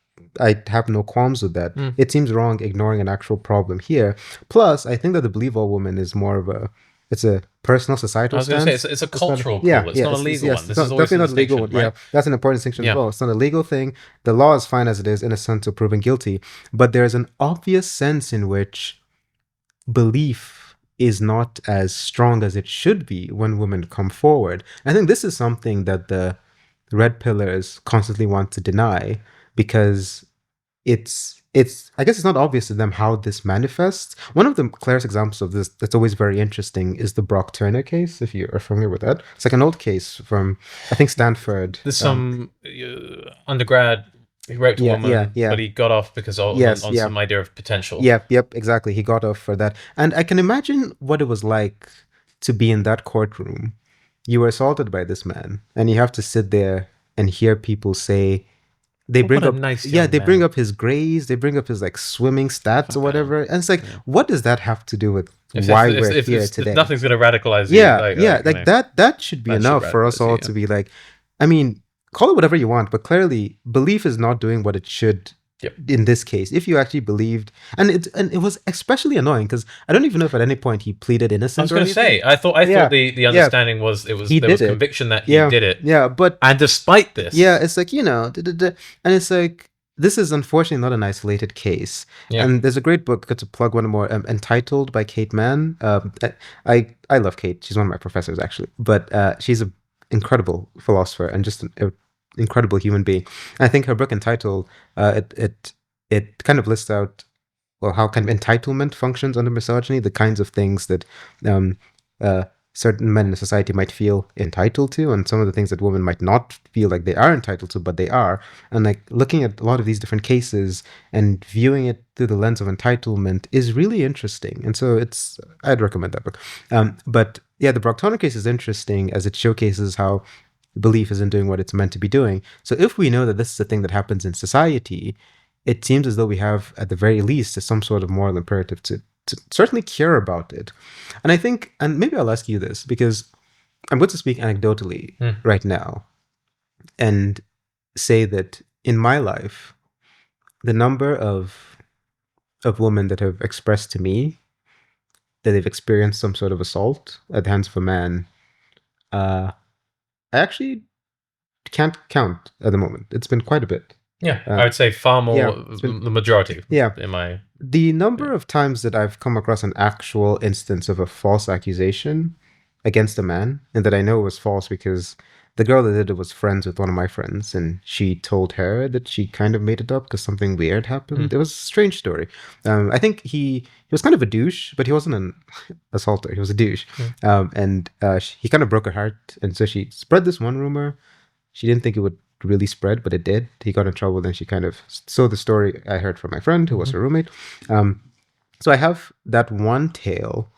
I have no qualms with that. It seems wrong ignoring an actual problem here. Plus, I think that the believe all women is more of it's a personal societal stance. I was going to say, it's a cultural call. It's not a legal one. This is always definitely not a legal one. Right? Yeah, that's an important distinction as well. It's not a legal thing. The law is fine as it is, innocent until proven guilty. But there's an obvious sense in which belief is not as strong as it should be when women come forward. I think this is something that the red pillars constantly want to deny, because it's I guess it's not obvious to them how this manifests. One of the clearest examples of this that's always very interesting is the Brock Turner case, if you are familiar with that. It's like an old case from, I think, Stanford. There's some undergrad who raped a woman, but he got off because on some idea of potential. Yep, exactly. He got off for that. And I can imagine what it was like to be in that courtroom. You were assaulted by this man, and you have to sit there and hear people say, they bring up bring up his grades, they bring up his like swimming stats or whatever, and it's like, what does that have to do with why we're here today? Nothing's gonna radicalize you. That should be enough for us all to be like, I mean, call it whatever you want, but clearly belief is not doing what it should. In this case, if you actually believed, and it was especially annoying because I don't even know if at any point he pleaded innocent. I was going to say, I thought the understanding was there was conviction that he did it. Yeah, but and despite this, it's like, and it's like, this is unfortunately not an isolated case. Yeah. And there's a great book, to plug one more, Entitled by Kate Mann. I love Kate. She's one of my professors, actually. But she's an incredible philosopher and just an incredible human being. I think her book Entitled, it kind of lists out, well, how kind of entitlement functions under misogyny, the kinds of things that uh, certain men in society might feel entitled to, and some of the things that women might not feel like they are entitled to, but they are. And like looking at a lot of these different cases and viewing it through the lens of entitlement is really interesting. And so I'd recommend that book. But yeah, the Brocktoner case is interesting as it showcases how belief isn't doing what it's meant to be doing. So if we know that this is a thing that happens in society, it seems as though we have, at the very least, some sort of moral imperative to certainly care about it. And I think, and maybe I'll ask you this, because I'm going to speak anecdotally right now and say that in my life, the number of women that have expressed to me that they've experienced some sort of assault at the hands of a man, I actually can't count at the moment. It's been quite a bit. Yeah, I would say far more, the majority. Yeah. In my... The number of times that I've come across an actual instance of a false accusation against a man, and that I know was false because the girl that did it was friends with one of my friends, and she told her that she kind of made it up because something weird happened. It was a strange story. I think he was kind of a douche, but he wasn't an assaulter. He was a douche. And he kind of broke her heart, and so she spread this one rumor. She didn't think it would really spread, but it did. He got in trouble, then she kind of... So the story I heard from my friend, who was her roommate. So I have that one tale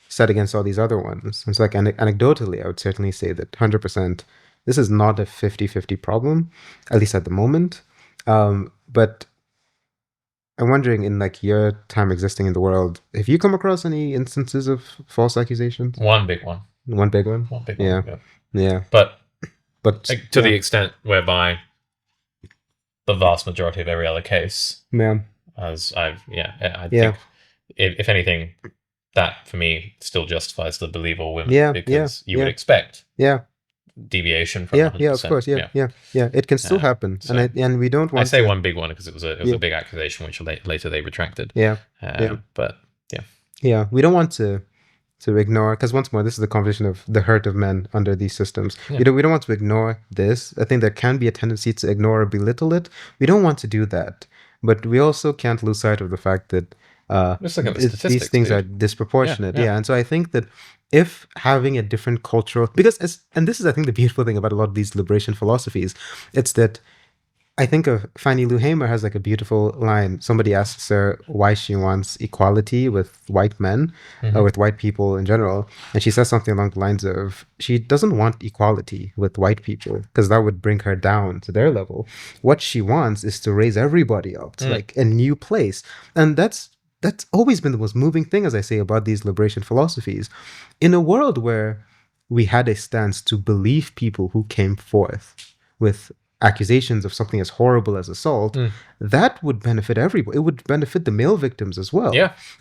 set against all these other ones. And so like anecdotally, I would certainly say that 100%, this is not a 50-50 problem, at least at the moment. But I'm wondering, in like your time existing in the world, have you come across any instances of false accusations? One big one. One big one? One big one, yeah. Yeah. But to the extent whereby the vast majority of every other case, as I think, if anything, that for me still justifies the believable women, because you would expect deviation from 100%. Yeah, of course, yeah. It can still happen, so, and we don't want. I say one big one because it was a big accusation, which later they retracted. But we don't want to ignore, because once more, this is the conversation of the hurt of men under these systems. We don't want to ignore this. I think there can be a tendency to ignore or belittle it. We don't want to do that, but we also can't lose sight of the fact that these things are disproportionate. And so I think that if having a different cultural, and this is, I think, the beautiful thing about a lot of these liberation philosophies, it's that I think of Fannie Lou Hamer has like a beautiful line. Somebody asks her why she wants equality with white men, or with white people in general. And she says something along the lines of, she doesn't want equality with white people because that would bring her down to their level. What she wants is to raise everybody up to like a new place. And that's always been the most moving thing, as I say, about these liberation philosophies. In a world where we had a stance to believe people who came forth with accusations of something as horrible as assault, that would benefit everybody. It would benefit the male victims as well.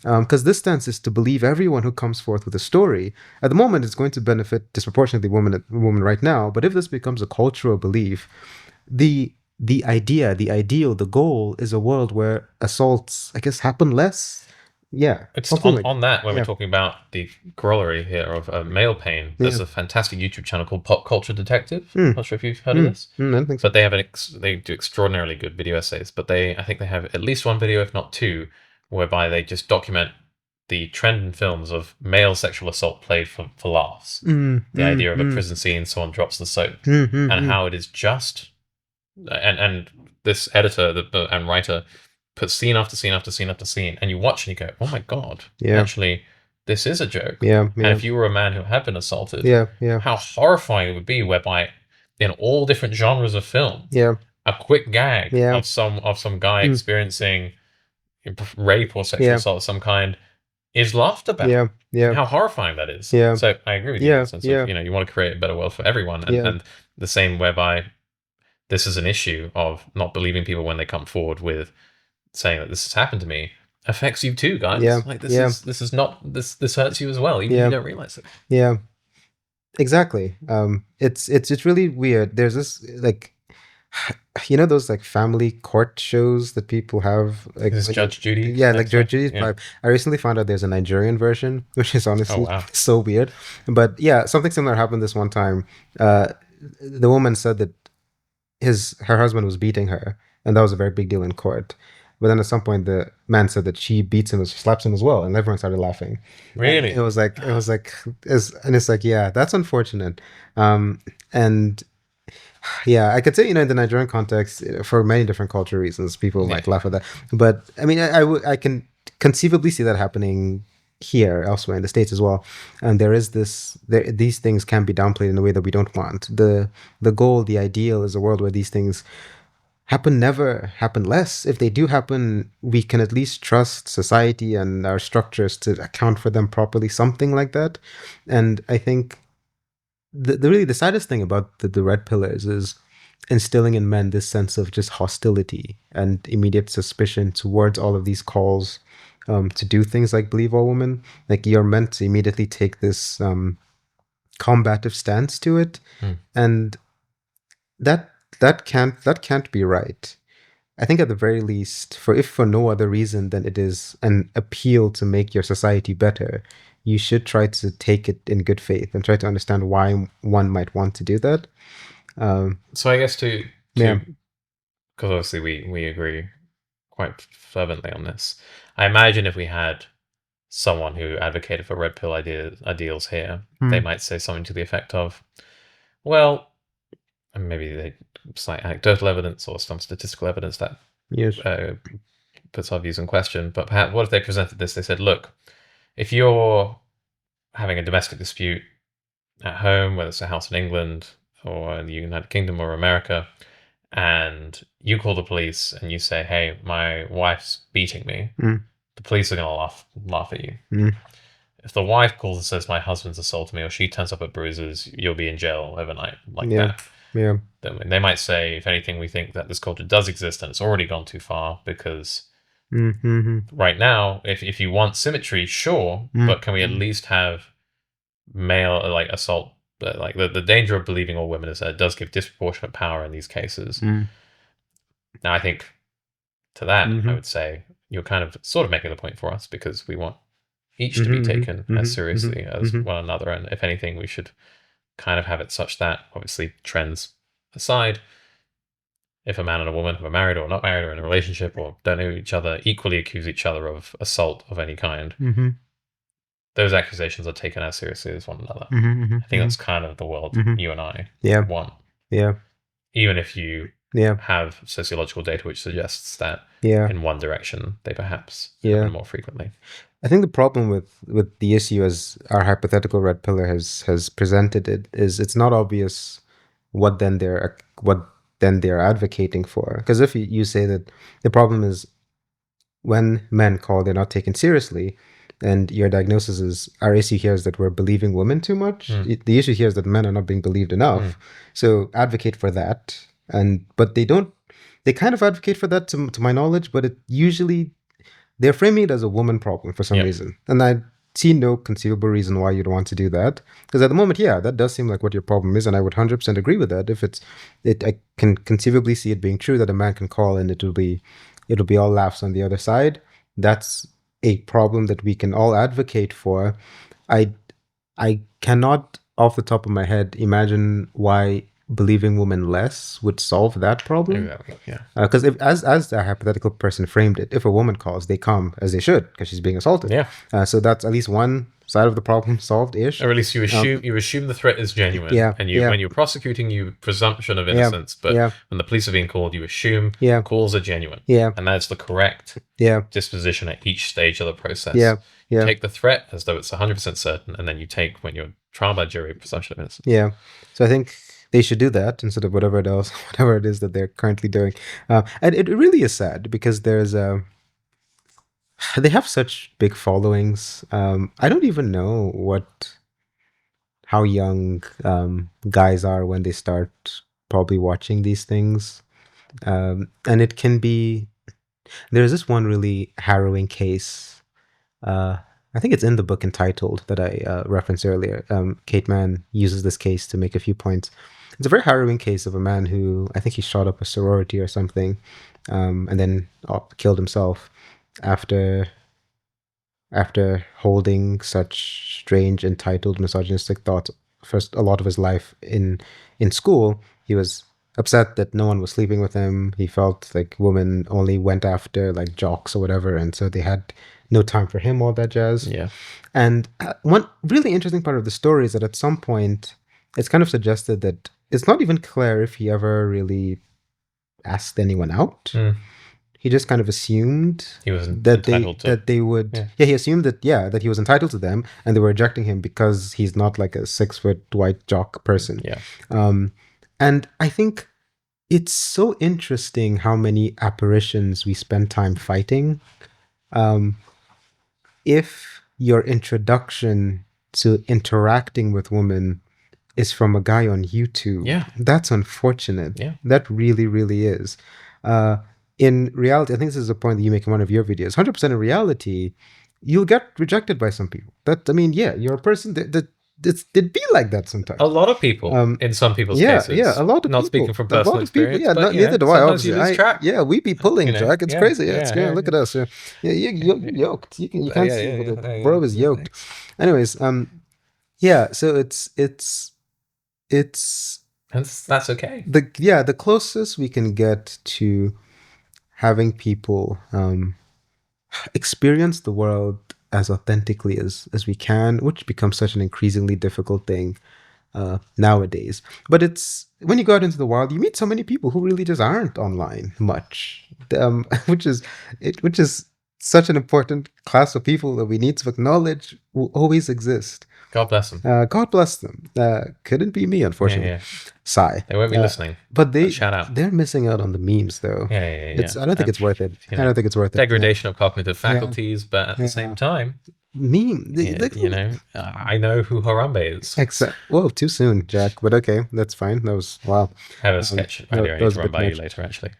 Because this stance is to believe everyone who comes forth with a story. At the moment, it's going to benefit disproportionately women right now. But if this becomes a cultural belief, the idea, the ideal, the goal is a world where assaults, I guess, happen less. It's on that when we're talking about the corollary here of male pain. There's a fantastic YouTube channel called Pop Culture Detective. Not sure if you've heard of this. I don't think so. But they have they do extraordinarily good video essays. But I think they have at least one video, if not two, whereby they just document the trend in films of male sexual assault played for laughs. The idea of a prison scene, someone drops the soap, and how it is just, and this editor and writer put scene after scene after scene after scene, and you watch and you go, oh my god, actually, this is a joke. And if you were a man who had been assaulted, how horrifying it would be, whereby in all different genres of film, a quick gag of some guy experiencing rape or sexual assault of some kind is laughed about. How horrifying that is. So I agree with you in the sense of, you want to create a better world for everyone, and the same whereby this is an issue of not believing people when they come forward with saying that this has happened to me affects you too, guys. Like this is not this hurts you as well, even if you don't realize it. Exactly. It's really weird. There's this, like, you know those like family court shows that people have, like Is this Judge Judy? yeah, like Judge Judy's Yeah. vibe. I recently found out there's a Nigerian version, which is honestly Oh, wow. so weird. But yeah, something similar happened this one time. The woman said that her husband was beating her, and that was a very big deal in court. But then at some point, the man said that she beats him, she slaps him as well, and everyone started laughing. Really? And it's like, yeah, that's unfortunate. And yeah, I could say, in the Nigerian context, for many different cultural reasons, people might laugh at that. But I mean, I can conceivably see that happening here, elsewhere in the States as well. And these things can be downplayed in a way that we don't want. The goal, the ideal, is a world where these things never happen less. If they do happen, we can at least trust society and our structures to account for them properly, something like that. And I think the saddest thing about the red pillars is instilling in men this sense of just hostility and immediate suspicion towards all of these calls to do things like believe all women. Like, you're meant to immediately take this combative stance to it, and that can't be right. I think at the very least, if for no other reason than it is an appeal to make your society better, you should try to take it in good faith and try to understand why one might want to do that. So I guess Yeah. because obviously we agree quite fervently on this. I imagine if we had someone who advocated for red pill ideals here, they might say something to the effect of, well, and maybe they cite anecdotal evidence or some statistical evidence that Yes. puts our views in question. But perhaps, what if they presented this? They said, look, if you're having a domestic dispute at home, whether it's a house in England or in the United Kingdom or America, and you call the police and you say, hey, my wife's beating me, the police are going to laugh at you. If the wife calls and says, my husband's assaulted me, or she turns up at bruises, you'll be in jail overnight, like that. Yeah. Then they might say, if anything, we think that this culture does exist and it's already gone too far, because right now, if you want symmetry, sure, but can we at least have male, like, assault? Like, the danger of believing all women is that it does give disproportionate power in these cases. Now, I think to that, I would say you're kind of sort of making the point for us, because we want each to be taken as seriously as one another. And if anything, we should kind of have it such that, obviously, trends aside, if a man and a woman who are married or not married or in a relationship or don't know each other equally accuse each other of assault of any kind, those accusations are taken as seriously as one another. I think that's kind of the world you and I want. Yeah. Even if you have sociological data which suggests that in one direction they perhaps happen more frequently. I think the problem with the issue, as our hypothetical red pillar has presented it, is it's not obvious what then they're advocating for. Because if you say that the problem is when men call, they're not taken seriously, and your diagnosis is, our issue here is that we're believing women too much. The issue here is that men are not being believed enough. So advocate for that. But they kind of advocate for that to my knowledge, but it usually, they're framing it as a woman problem for some reason. And I see no conceivable reason why you'd want to do that. Because at the moment, that does seem like what your problem is, and I would 100% agree with that. I can conceivably see it being true that a man can call and it'll be all laughs on the other side. That's a problem that we can all advocate for. I cannot, off the top of my head, imagine why believing women less would solve that problem. Exactly. Yeah. Because as the hypothetical person framed it, if a woman calls, they come as they should because she's being assaulted. Yeah. So that's at least one side of the problem solved-ish. Or at least you assume the threat is genuine. And when you're prosecuting, you presumption of innocence. But when the police are being called, you assume calls are genuine. And that's the correct disposition at each stage of the process. You take the threat as though it's 100% certain, and then you take, when you're trial by jury, presumption of innocence. So I think they should do that instead of whatever it is that they're currently doing. And it really is sad because they have such big followings. I don't even know how young guys are when they start probably watching these things. And it can be, there's this one really harrowing case. I think it's in the book entitled that I referenced earlier. Kate Mann uses this case to make a few points. it's a very harrowing case of a man who, I think he shot up a sorority or something, and then killed himself after holding such strange, entitled, misogynistic thoughts first a lot of his life in school. He was upset that no one was sleeping with him. He felt like women only went after like jocks or whatever, and so they had no time for him, all that jazz. Yeah. And one really interesting part of the story is that at some point it's kind of suggested that it's not even clear if he ever really asked anyone out. He just kind of assumed he was entitled that they would. Yeah, he assumed that he was entitled to them, and they were rejecting him because he's not like a 6-foot white jock person. Yeah. And I think it's so interesting how many apparitions we spend time fighting. If your introduction to interacting with women is from a guy on YouTube, that's unfortunate. Yeah. That really, really is. In reality, I think this is a point that you make in one of your videos. 100% in reality, you'll get rejected by some people. You're a person that it'd be like that sometimes. A lot of people, in some people's cases. Yeah, a lot of not people. Speaking from personal experience. Yeah, neither do I. Obviously, you lose track. We be pulling, Jack. It's crazy. Look at us. You're yoked. You can't see. The bro is yoked. Anyways, so it's and that's okay. The closest we can get to having people experience the world as authentically as we can, which becomes such an increasingly difficult thing nowadays. But it's when you go out into the world, you meet so many people who really just aren't online much, which is such an important class of people that we need to acknowledge will always exist. God bless them. God bless them. Couldn't be me, unfortunately. Sigh. They won't be listening. But shout out. They're missing out on the memes, though. I don't think it's worth it. I don't think it's worth it. Degradation of cognitive faculties, but at the same time, I know who Harambe is. Whoa, too soon, Jack. But okay, that's fine. That was wow. I have a sketch idea I need to run by you later, actually.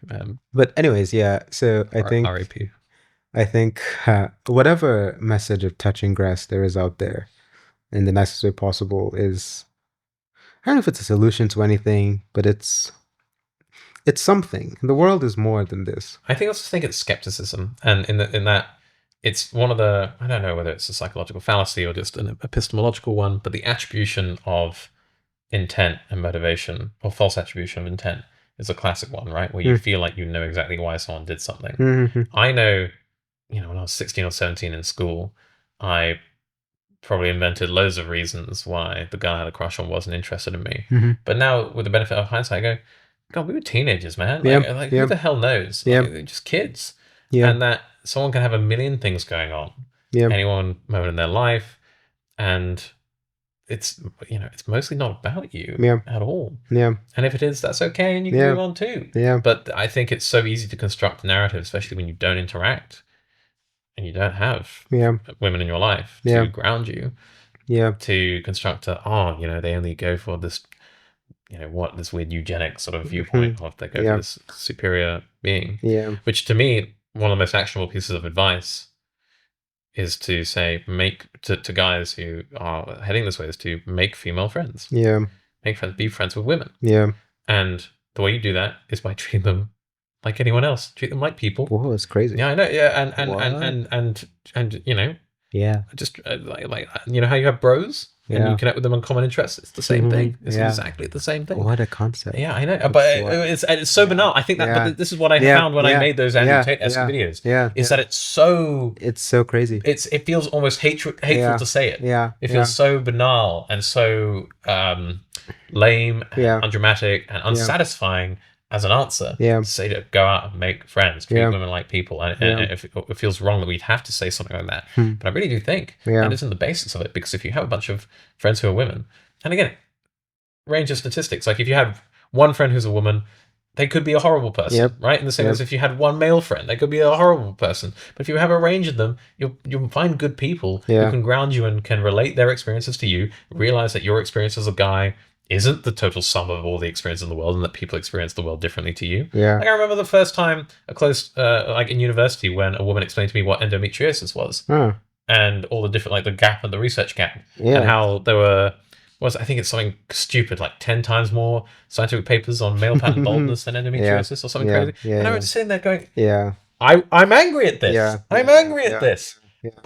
But anyways, so I think R.A.P. I think whatever message of touching grass there is out there, in the nicest way possible, is, I don't know if it's a solution to anything, but it's something. The world is more than this. I also think it's skepticism, and in that it's one of the, I don't know whether it's a psychological fallacy or just an epistemological one, but the attribution of intent and motivation, or false attribution of intent, is a classic one, right? Where you feel like you know exactly why someone did something. Mm-hmm. I know, when I was 16 or 17 in school, I probably invented loads of reasons why the guy I had a crush on wasn't interested in me. Mm-hmm. But now, with the benefit of hindsight, I go, God, we were teenagers, man. Who the hell knows? They're just kids. And that someone can have a million things going on, any one moment in their life, and it's mostly not about you at all. And if it is, that's okay, and you can move on too. But I think it's so easy to construct a narrative, especially when you don't interact and you don't have women in your life to ground you, to construct they only go for this, this weird eugenic sort of viewpoint of they go for this superior being. Which to me, one of the most actionable pieces of advice is to say, to guys who are heading this way, is to make female friends. Make friends, be friends with women. And the way you do that is by treating them like anyone else. Treat them like people. Whoa, it's crazy. Yeah, I know. Yeah, and just like how you have bros and you connect with them on common interests. It's the same thing. It's exactly the same thing. What a concept. Yeah, I know. But it's so banal. I think that. But this is what I found when I made those Andrew Tate-esque videos. Is that it's so crazy. It feels almost hateful to say it. It feels so banal and so lame, and undramatic, and unsatisfying as an answer. To say to go out and make friends, treat women like people, and it feels wrong that we'd have to say something like that. But I really do think that isn't the basis of it, because if you have a bunch of friends who are women, and again, range of statistics, like if you have one friend who's a woman, they could be a horrible person, right? In the same as if you had one male friend, they could be a horrible person. But if you have a range of them, you'll find good people who can ground you and can relate their experiences to you, realize that your experience as a guy isn't the total sum of all the experience in the world, and that people experience the world differently to you. Like I remember the first time like in university, when a woman explained to me what endometriosis was, and all the different, like the gap and the research gap, and how there were I think it's something stupid, like 10 times more scientific papers on male pattern baldness than endometriosis or something crazy. And I was just sitting there going, I'm angry at this. I'm angry at this.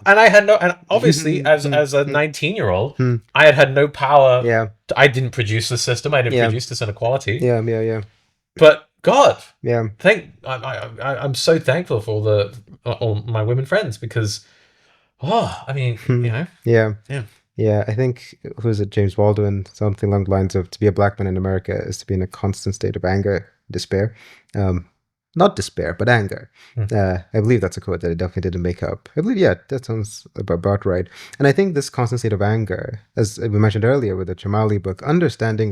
And I had no, and obviously as a 19-year-old, I had no power. I didn't produce the system. I didn't produce this inequality. But God, I'm so thankful for all my women friends, because, I mean, I think, who is it, James Baldwin, something along the lines of, to be a black man in America is to be in a constant state of anger, despair. Not despair, but anger. I believe that's a quote that I definitely didn't make up. I believe, that sounds about right. And I think this constant state of anger, as we mentioned earlier with the Chamali book, understanding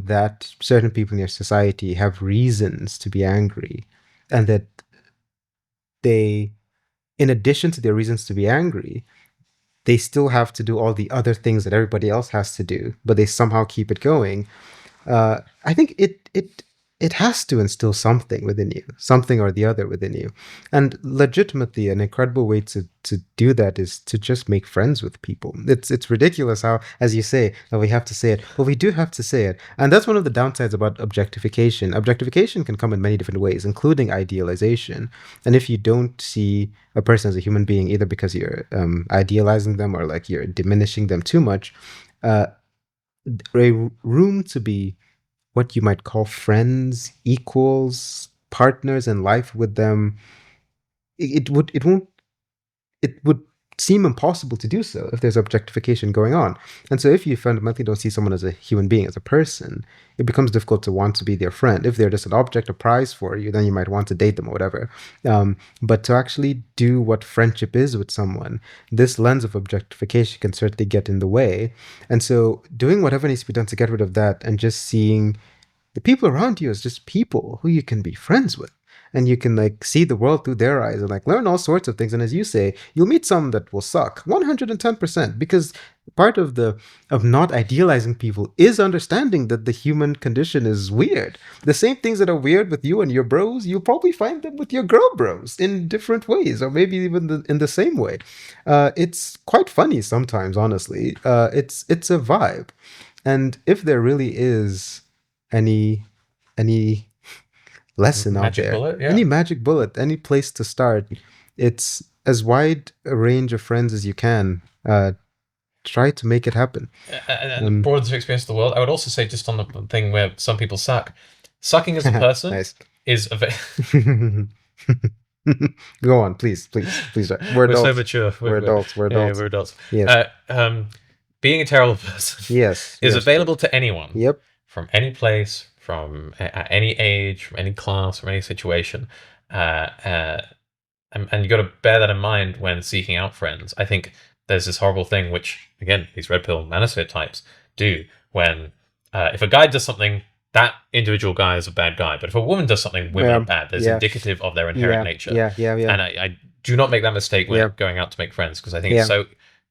that certain people in your society have reasons to be angry, and that they, in addition to their reasons to be angry, they still have to do all the other things that everybody else has to do, but they somehow keep it going. I think it has to instill something within you, something or the other within you. And legitimately, an incredible way to do that is to just make friends with people. It's ridiculous how, as you say, that we have to say it, but we do have to say it. And that's one of the downsides about objectification. Objectification can come in many different ways, including idealization. And if you don't see a person as a human being, either because you're idealizing them or like you're diminishing them too much, a room to be what you might call friends, equals, partners in life with them, it would seem impossible to do so if there's objectification going on. And so if you fundamentally don't see someone as a human being, as a person, it becomes difficult to want to be their friend. If they're just an object, a prize for you, then you might want to date them or whatever. But to actually do what friendship is with someone, this lens of objectification can certainly get in the way. And so doing whatever needs to be done to get rid of that, and just seeing the people around you as just people who you can be friends with. And you can like see the world through their eyes and like learn all sorts of things. And as you say, you'll meet some that will suck 110%, because part of not idealizing people is understanding that the human condition is weird. The same things that are weird with you and your bros, you'll probably find them with your girl bros in different ways, or maybe even in the same way. It's quite funny sometimes, honestly. It's a vibe. And if there really is any lesson out there, any magic bullet, any place to start, it's as wide a range of friends as you can. Try to make it happen. And broaden your experience of the world. I would also say, just on the thing where some people suck, sucking as a person is a Go on, please. We're adults. So mature. We're adults. We're adults. Yes. Being a terrible person is available to anyone. Yep. From any place, from at any age, from any class, from any situation. And you got to bear that in mind when seeking out friends. I think there's this horrible thing, which, again, these red pill manosphere types do, when if a guy does something, that individual guy is a bad guy. But if a woman does something, women are bad. There's indicative of their inherent nature. And I do not make that mistake when going out to make friends, because I think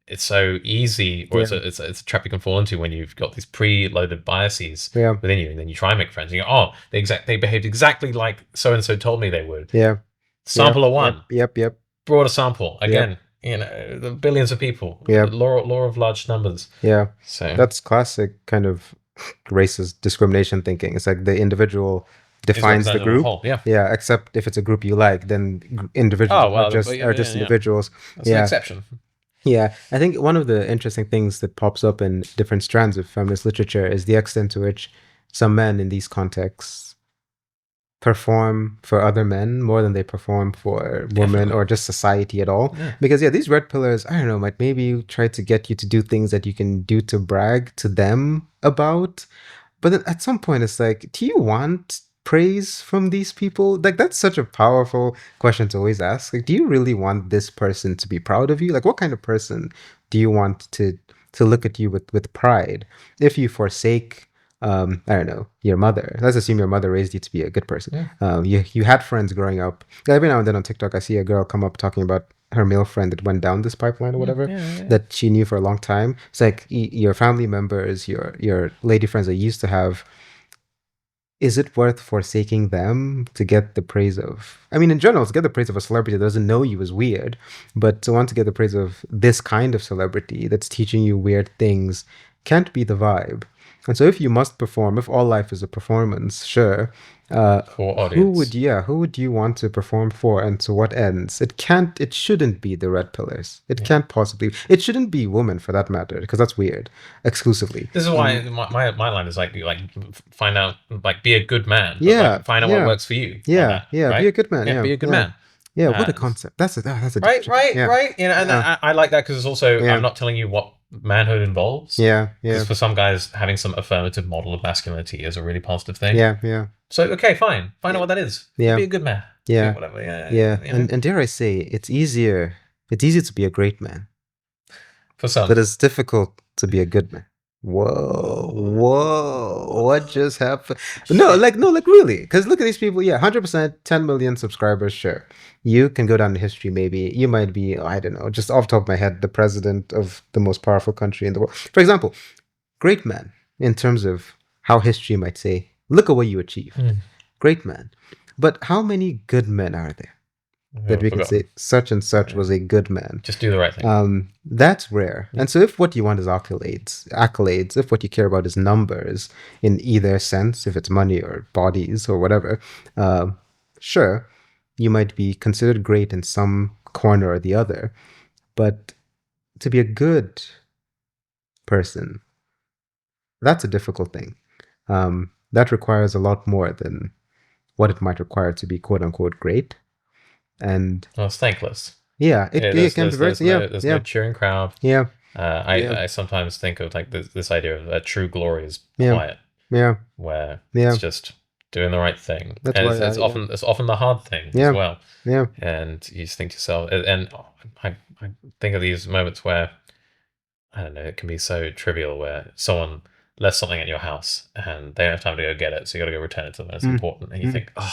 it's so easy, or it's a trap you can fall into when you've got these preloaded biases within you, and then you try and make friends, and you go, they behaved exactly like so and so told me they would. Sample of one. Yep. Broader sample again. The billions of people. Law of large numbers. So that's classic kind of racist discrimination thinking. It's like the individual defines the group. Except if it's a group you like, then individuals are just individuals. That's an exception. Yeah, I think one of the interesting things that pops up in different strands of feminist literature is the extent to which some men in these contexts perform for other men more than they perform for women or just society at all. Because these red pillars, I don't know, might maybe try to get you to do things that you can do to brag to them about. But then at some point it's like, do you want praise from these people? Like, that's such a powerful question to always ask. Like, do you really want this person to be proud of you? Like, what kind of person do you want to look at you with pride? If you forsake I don't know, your mother, let's assume your mother raised you to be a good person. You had friends growing up. Every now and then on TikTok I see a girl come up talking about her male friend that went down this pipeline or whatever, that she knew for a long time. It's like your family members, your lady friends that you used to have, is it worth forsaking them to get the praise of? I mean, in general, to get the praise of a celebrity that doesn't know you is weird, but to want to get the praise of this kind of celebrity that's teaching you weird things can't be the vibe. And so, if you must perform, if all life is a performance, sure. For audience. Who would you want to perform for, and to what ends? It shouldn't be the red pillars. It can't possibly. It shouldn't be women for that matter, because that's weird. Exclusively. This is why my line is like find out, like, be a good man. But, Yeah, like, find out what works for you. Yeah, right? Be a good man. Yeah, be a good man. Yeah, what a concept. That's a right. yeah. You know, and I like that because it's also I'm not telling you what manhood involves. Yeah. Because for some guys, having some affirmative model of masculinity is a really positive thing. Yeah. So okay, fine. Find out what that is. Yeah. Be a good man. Yeah. Do whatever. Yeah. And dare I say, it's easier to be a great man. For some. But it's difficult to be a good man. Whoa, what just happened? No, really. Because look at these people. Yeah, 100%, 10 million subscribers, sure. You can go down in history, maybe. You might be, I don't know, just off the top of my head, the president of the most powerful country in the world. For example, great man, in terms of how history might say, look at what you achieved. Great man. But how many good men are there? That we can say such and such was a good man. Just do the right thing. That's rare. And so if what you want is accolades, if what you care about is numbers in either sense, if it's money or bodies or whatever, sure, you might be considered great in some corner or the other. But to be a good person, that's a difficult thing. That requires a lot more than what it might require to be quote unquote great. And it's thankless. Yeah, it can be very. There's no cheering crowd. Yeah. I sometimes think of like this idea of that true glory is quiet. Yeah. Where it's just doing the right thing. That's and why it's often the hard thing as well. Yeah. And you just think to yourself, and I think of these moments where, I don't know, it can be so trivial where someone left something at your house and they don't have time to go get it, so you got to go return it to them. And it's important, and you think, I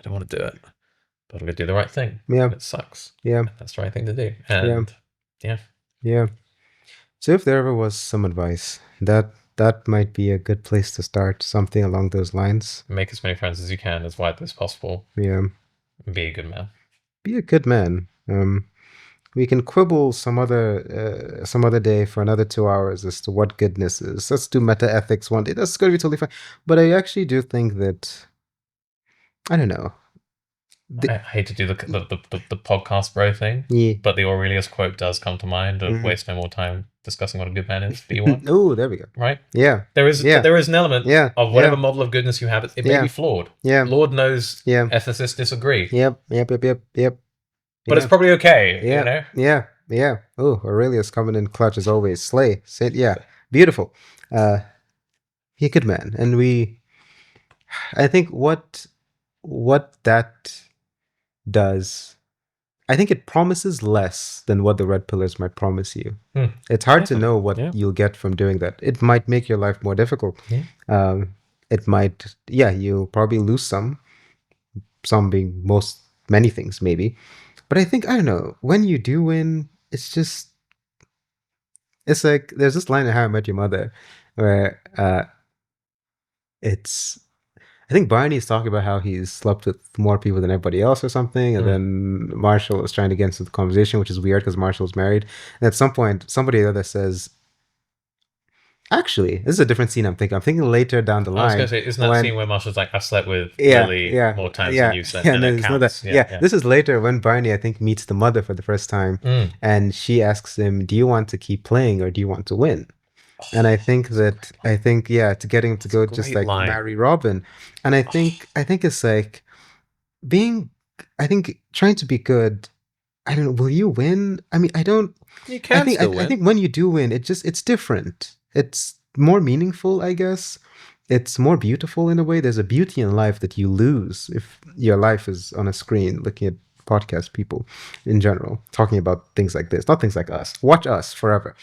don't want to do it. But I'm going to do the right thing. Yeah. And it sucks. Yeah. And that's the right thing to do. And yeah. So if there ever was some advice, that might be a good place to start, something along those lines. Make as many friends as you can, as widely as possible. Yeah. And be a good man. Be a good man. We can quibble some other day for another 2 hours as to what goodness is. Let's do meta ethics one day. That's going to be totally fine. But I actually do think that, I don't know. I hate to do the podcast bro thing, but the Aurelius quote does come to mind of waste no more time discussing what a good man is. Be one. Oh, there we go. Right? Yeah. There is an element of whatever model of goodness you have. It may be flawed. Yeah. Lord knows ethicists disagree. Yep. But it's probably okay. Yeah. You know? Yeah. Oh, Aurelius coming in clutch as always. Slay. Yeah. Beautiful. Be a good man. And I think what that does, I think it promises less than what the red pillars might promise you. It's hard to know what you'll get from doing that. It might make your life more difficult. It might, you'll probably lose some being many things maybe. But I think, I don't know, when you do win, it's like, there's this line in How I Met Your Mother where I think Barney's talking about how he's slept with more people than everybody else or something. And then Marshall is trying to get into the conversation, which is weird because Marshall's married. And at some point, somebody the other says, actually, this is a different scene I'm thinking. I'm thinking later down the line. I was going to say, isn't that scene where Marshall's like, I've slept with Lily more times than you slept? And it counts. This is later when Barney, I think, meets the mother for the first time. And she asks him, do you want to keep playing or do you want to win? And I think to get him to go just like marry Robin. And I think it's like trying to be good. I don't know, will you win? I mean, I don't. You can still win. I think when you do win, it's different. It's more meaningful, I guess. It's more beautiful in a way. There's a beauty in life that you lose if your life is on a screen looking at podcast people in general talking about things like this, not things like us. Watch us forever,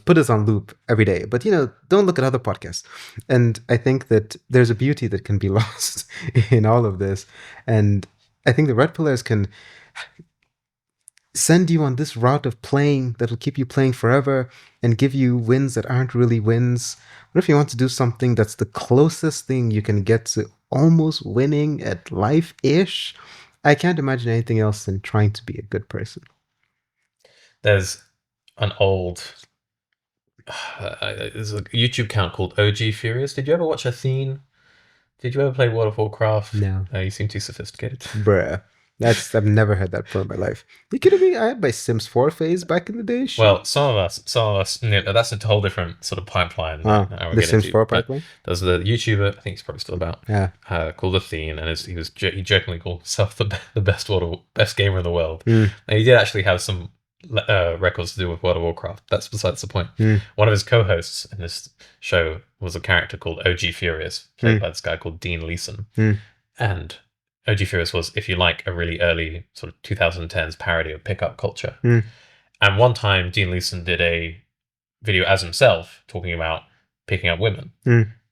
put us on loop every day, but don't look at other podcasts. And I think that there's a beauty that can be lost in all of this, and I think the red pillars can send you on this route of playing that will keep you playing forever and give you wins that aren't really wins? What if you want to do something that's the closest thing you can get to almost winning at life-ish? I can't imagine anything else than trying to be a good person. There's an old there's a YouTube account called OG Furious. Did you ever watch Athene? Did you ever play World of Warcraft? No. You seem too sophisticated. Bruh. I've never heard that before in my life. You kidding me? I had my Sims 4 phase back in the day. Shit. Well, some of us, that's a whole different sort of pipeline. The Sims 4 pipeline? There's the YouTuber, I think he's probably still about, called Athene, and he jokingly called himself the best gamer in the world. And he did actually have some records to do with World of Warcraft. That's besides the point. One of his co-hosts in this show was a character called OG Furious, played by this guy called Dean Leeson. And OG Furious was, if you like, a really early sort of 2010s parody of pickup culture. And one time, Dean Leeson did a video as himself talking about picking up women.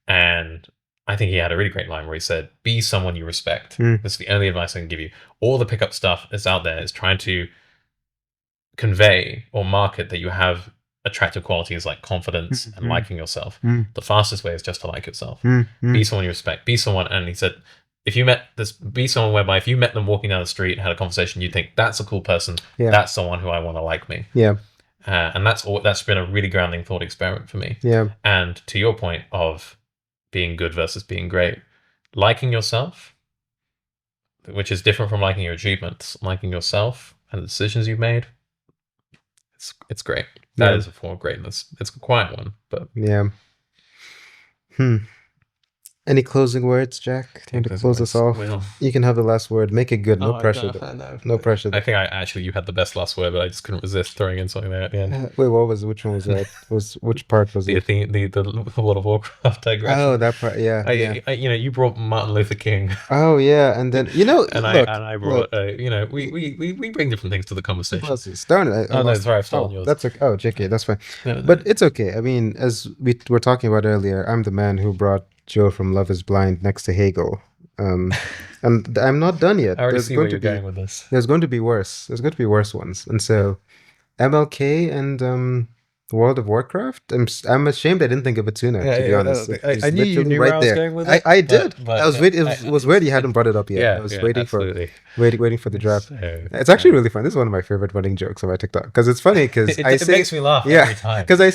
And I think he had a really great line where he said, be someone you respect. That's the only advice I can give you. All the pickup stuff that's out there is trying to convey or market that you have attractive qualities like confidence and liking yourself. The fastest way is just to like yourself. Be someone you respect. Be someone, and he said, be someone whereby if you met them walking down the street and had a conversation, you think that's a cool person. That's someone who I want to like me. And that's been a really grounding thought experiment for me. And to your point of being good versus being great, liking yourself, which is different from liking your achievements, liking yourself and the decisions you've made, it's great. That is a form of greatness. It's a quiet one, but Any closing words, Jack? Time to close us off. Well, you can have the last word. Make it good. No pressure. No pressure. I think you had the best last word, but I just couldn't resist throwing in something there at the end. Wait, which one was that? Which part was it? The World of Warcraft digression. Oh, that part. Yeah. You brought Martin Luther King. Oh yeah, and then I brought. We bring different things to the conversation. No, sorry, I've stolen yours. That's okay. Oh, JK, that's fine. But it's okay. I mean, as we were talking about earlier, I'm the man who brought Joe from Love is Blind next to Hegel. And I'm not done yet. I already see where you're going with this. There's going to be worse. There's going to be worse ones. And so MLK and World of Warcraft, I'm ashamed I didn't think of Atuna, to be honest. I knew you knew where I was going with it. I did. I was waiting. It was weird you hadn't brought it up yet. I was waiting for the draft. It's actually really fun. This is one of my favorite running jokes on my TikTok because it's funny because it makes me laugh every time. Because I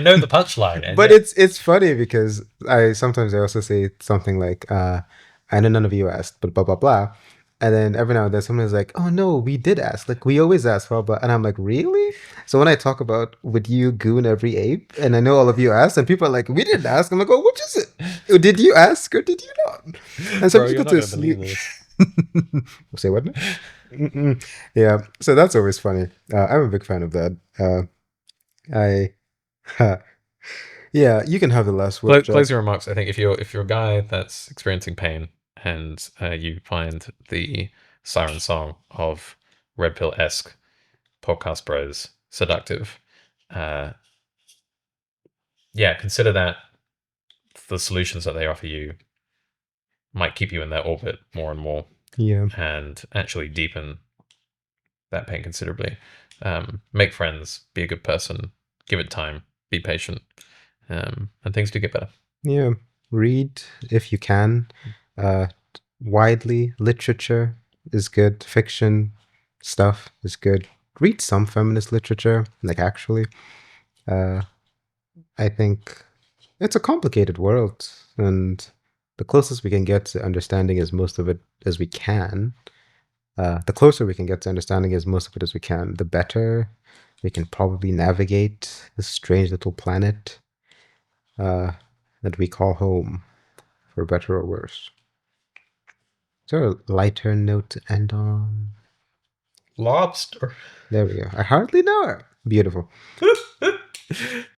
know the punchline. But it's funny because I also say something like, I know none of you asked, but blah blah blah. And then every now and then someone's like, oh no, we did ask. Like, we always ask, blah, blah. And I'm like, really? So when I talk about, would you goon every ape? And I know all of you asked, and people are like, we didn't ask. I'm like, oh, which is it? Did you ask or did you not? And some people just say what? Yeah. So that's always funny. I'm a big fan of that. Yeah, you can have the last word. Closing remarks. I think if you're a guy that's experiencing pain, and you find the siren song of Red Pill-esque podcast bros seductive, consider that the solutions that they offer you might keep you in their orbit more and more, and actually deepen that pain considerably. Make friends, be a good person, give it time, be patient, and things do get better. Yeah, read if you can. Widely, literature is good. Fiction stuff is good. Read some feminist literature, like actually. I think it's a complicated world, and the closest we can get to understanding as most of it as we can. The closer we can get to understanding as most of it as we can, the better we can probably navigate this strange little planet that we call home, for better or worse. Is there a lighter note to end on? Lobster. There we go. I hardly know her. Beautiful.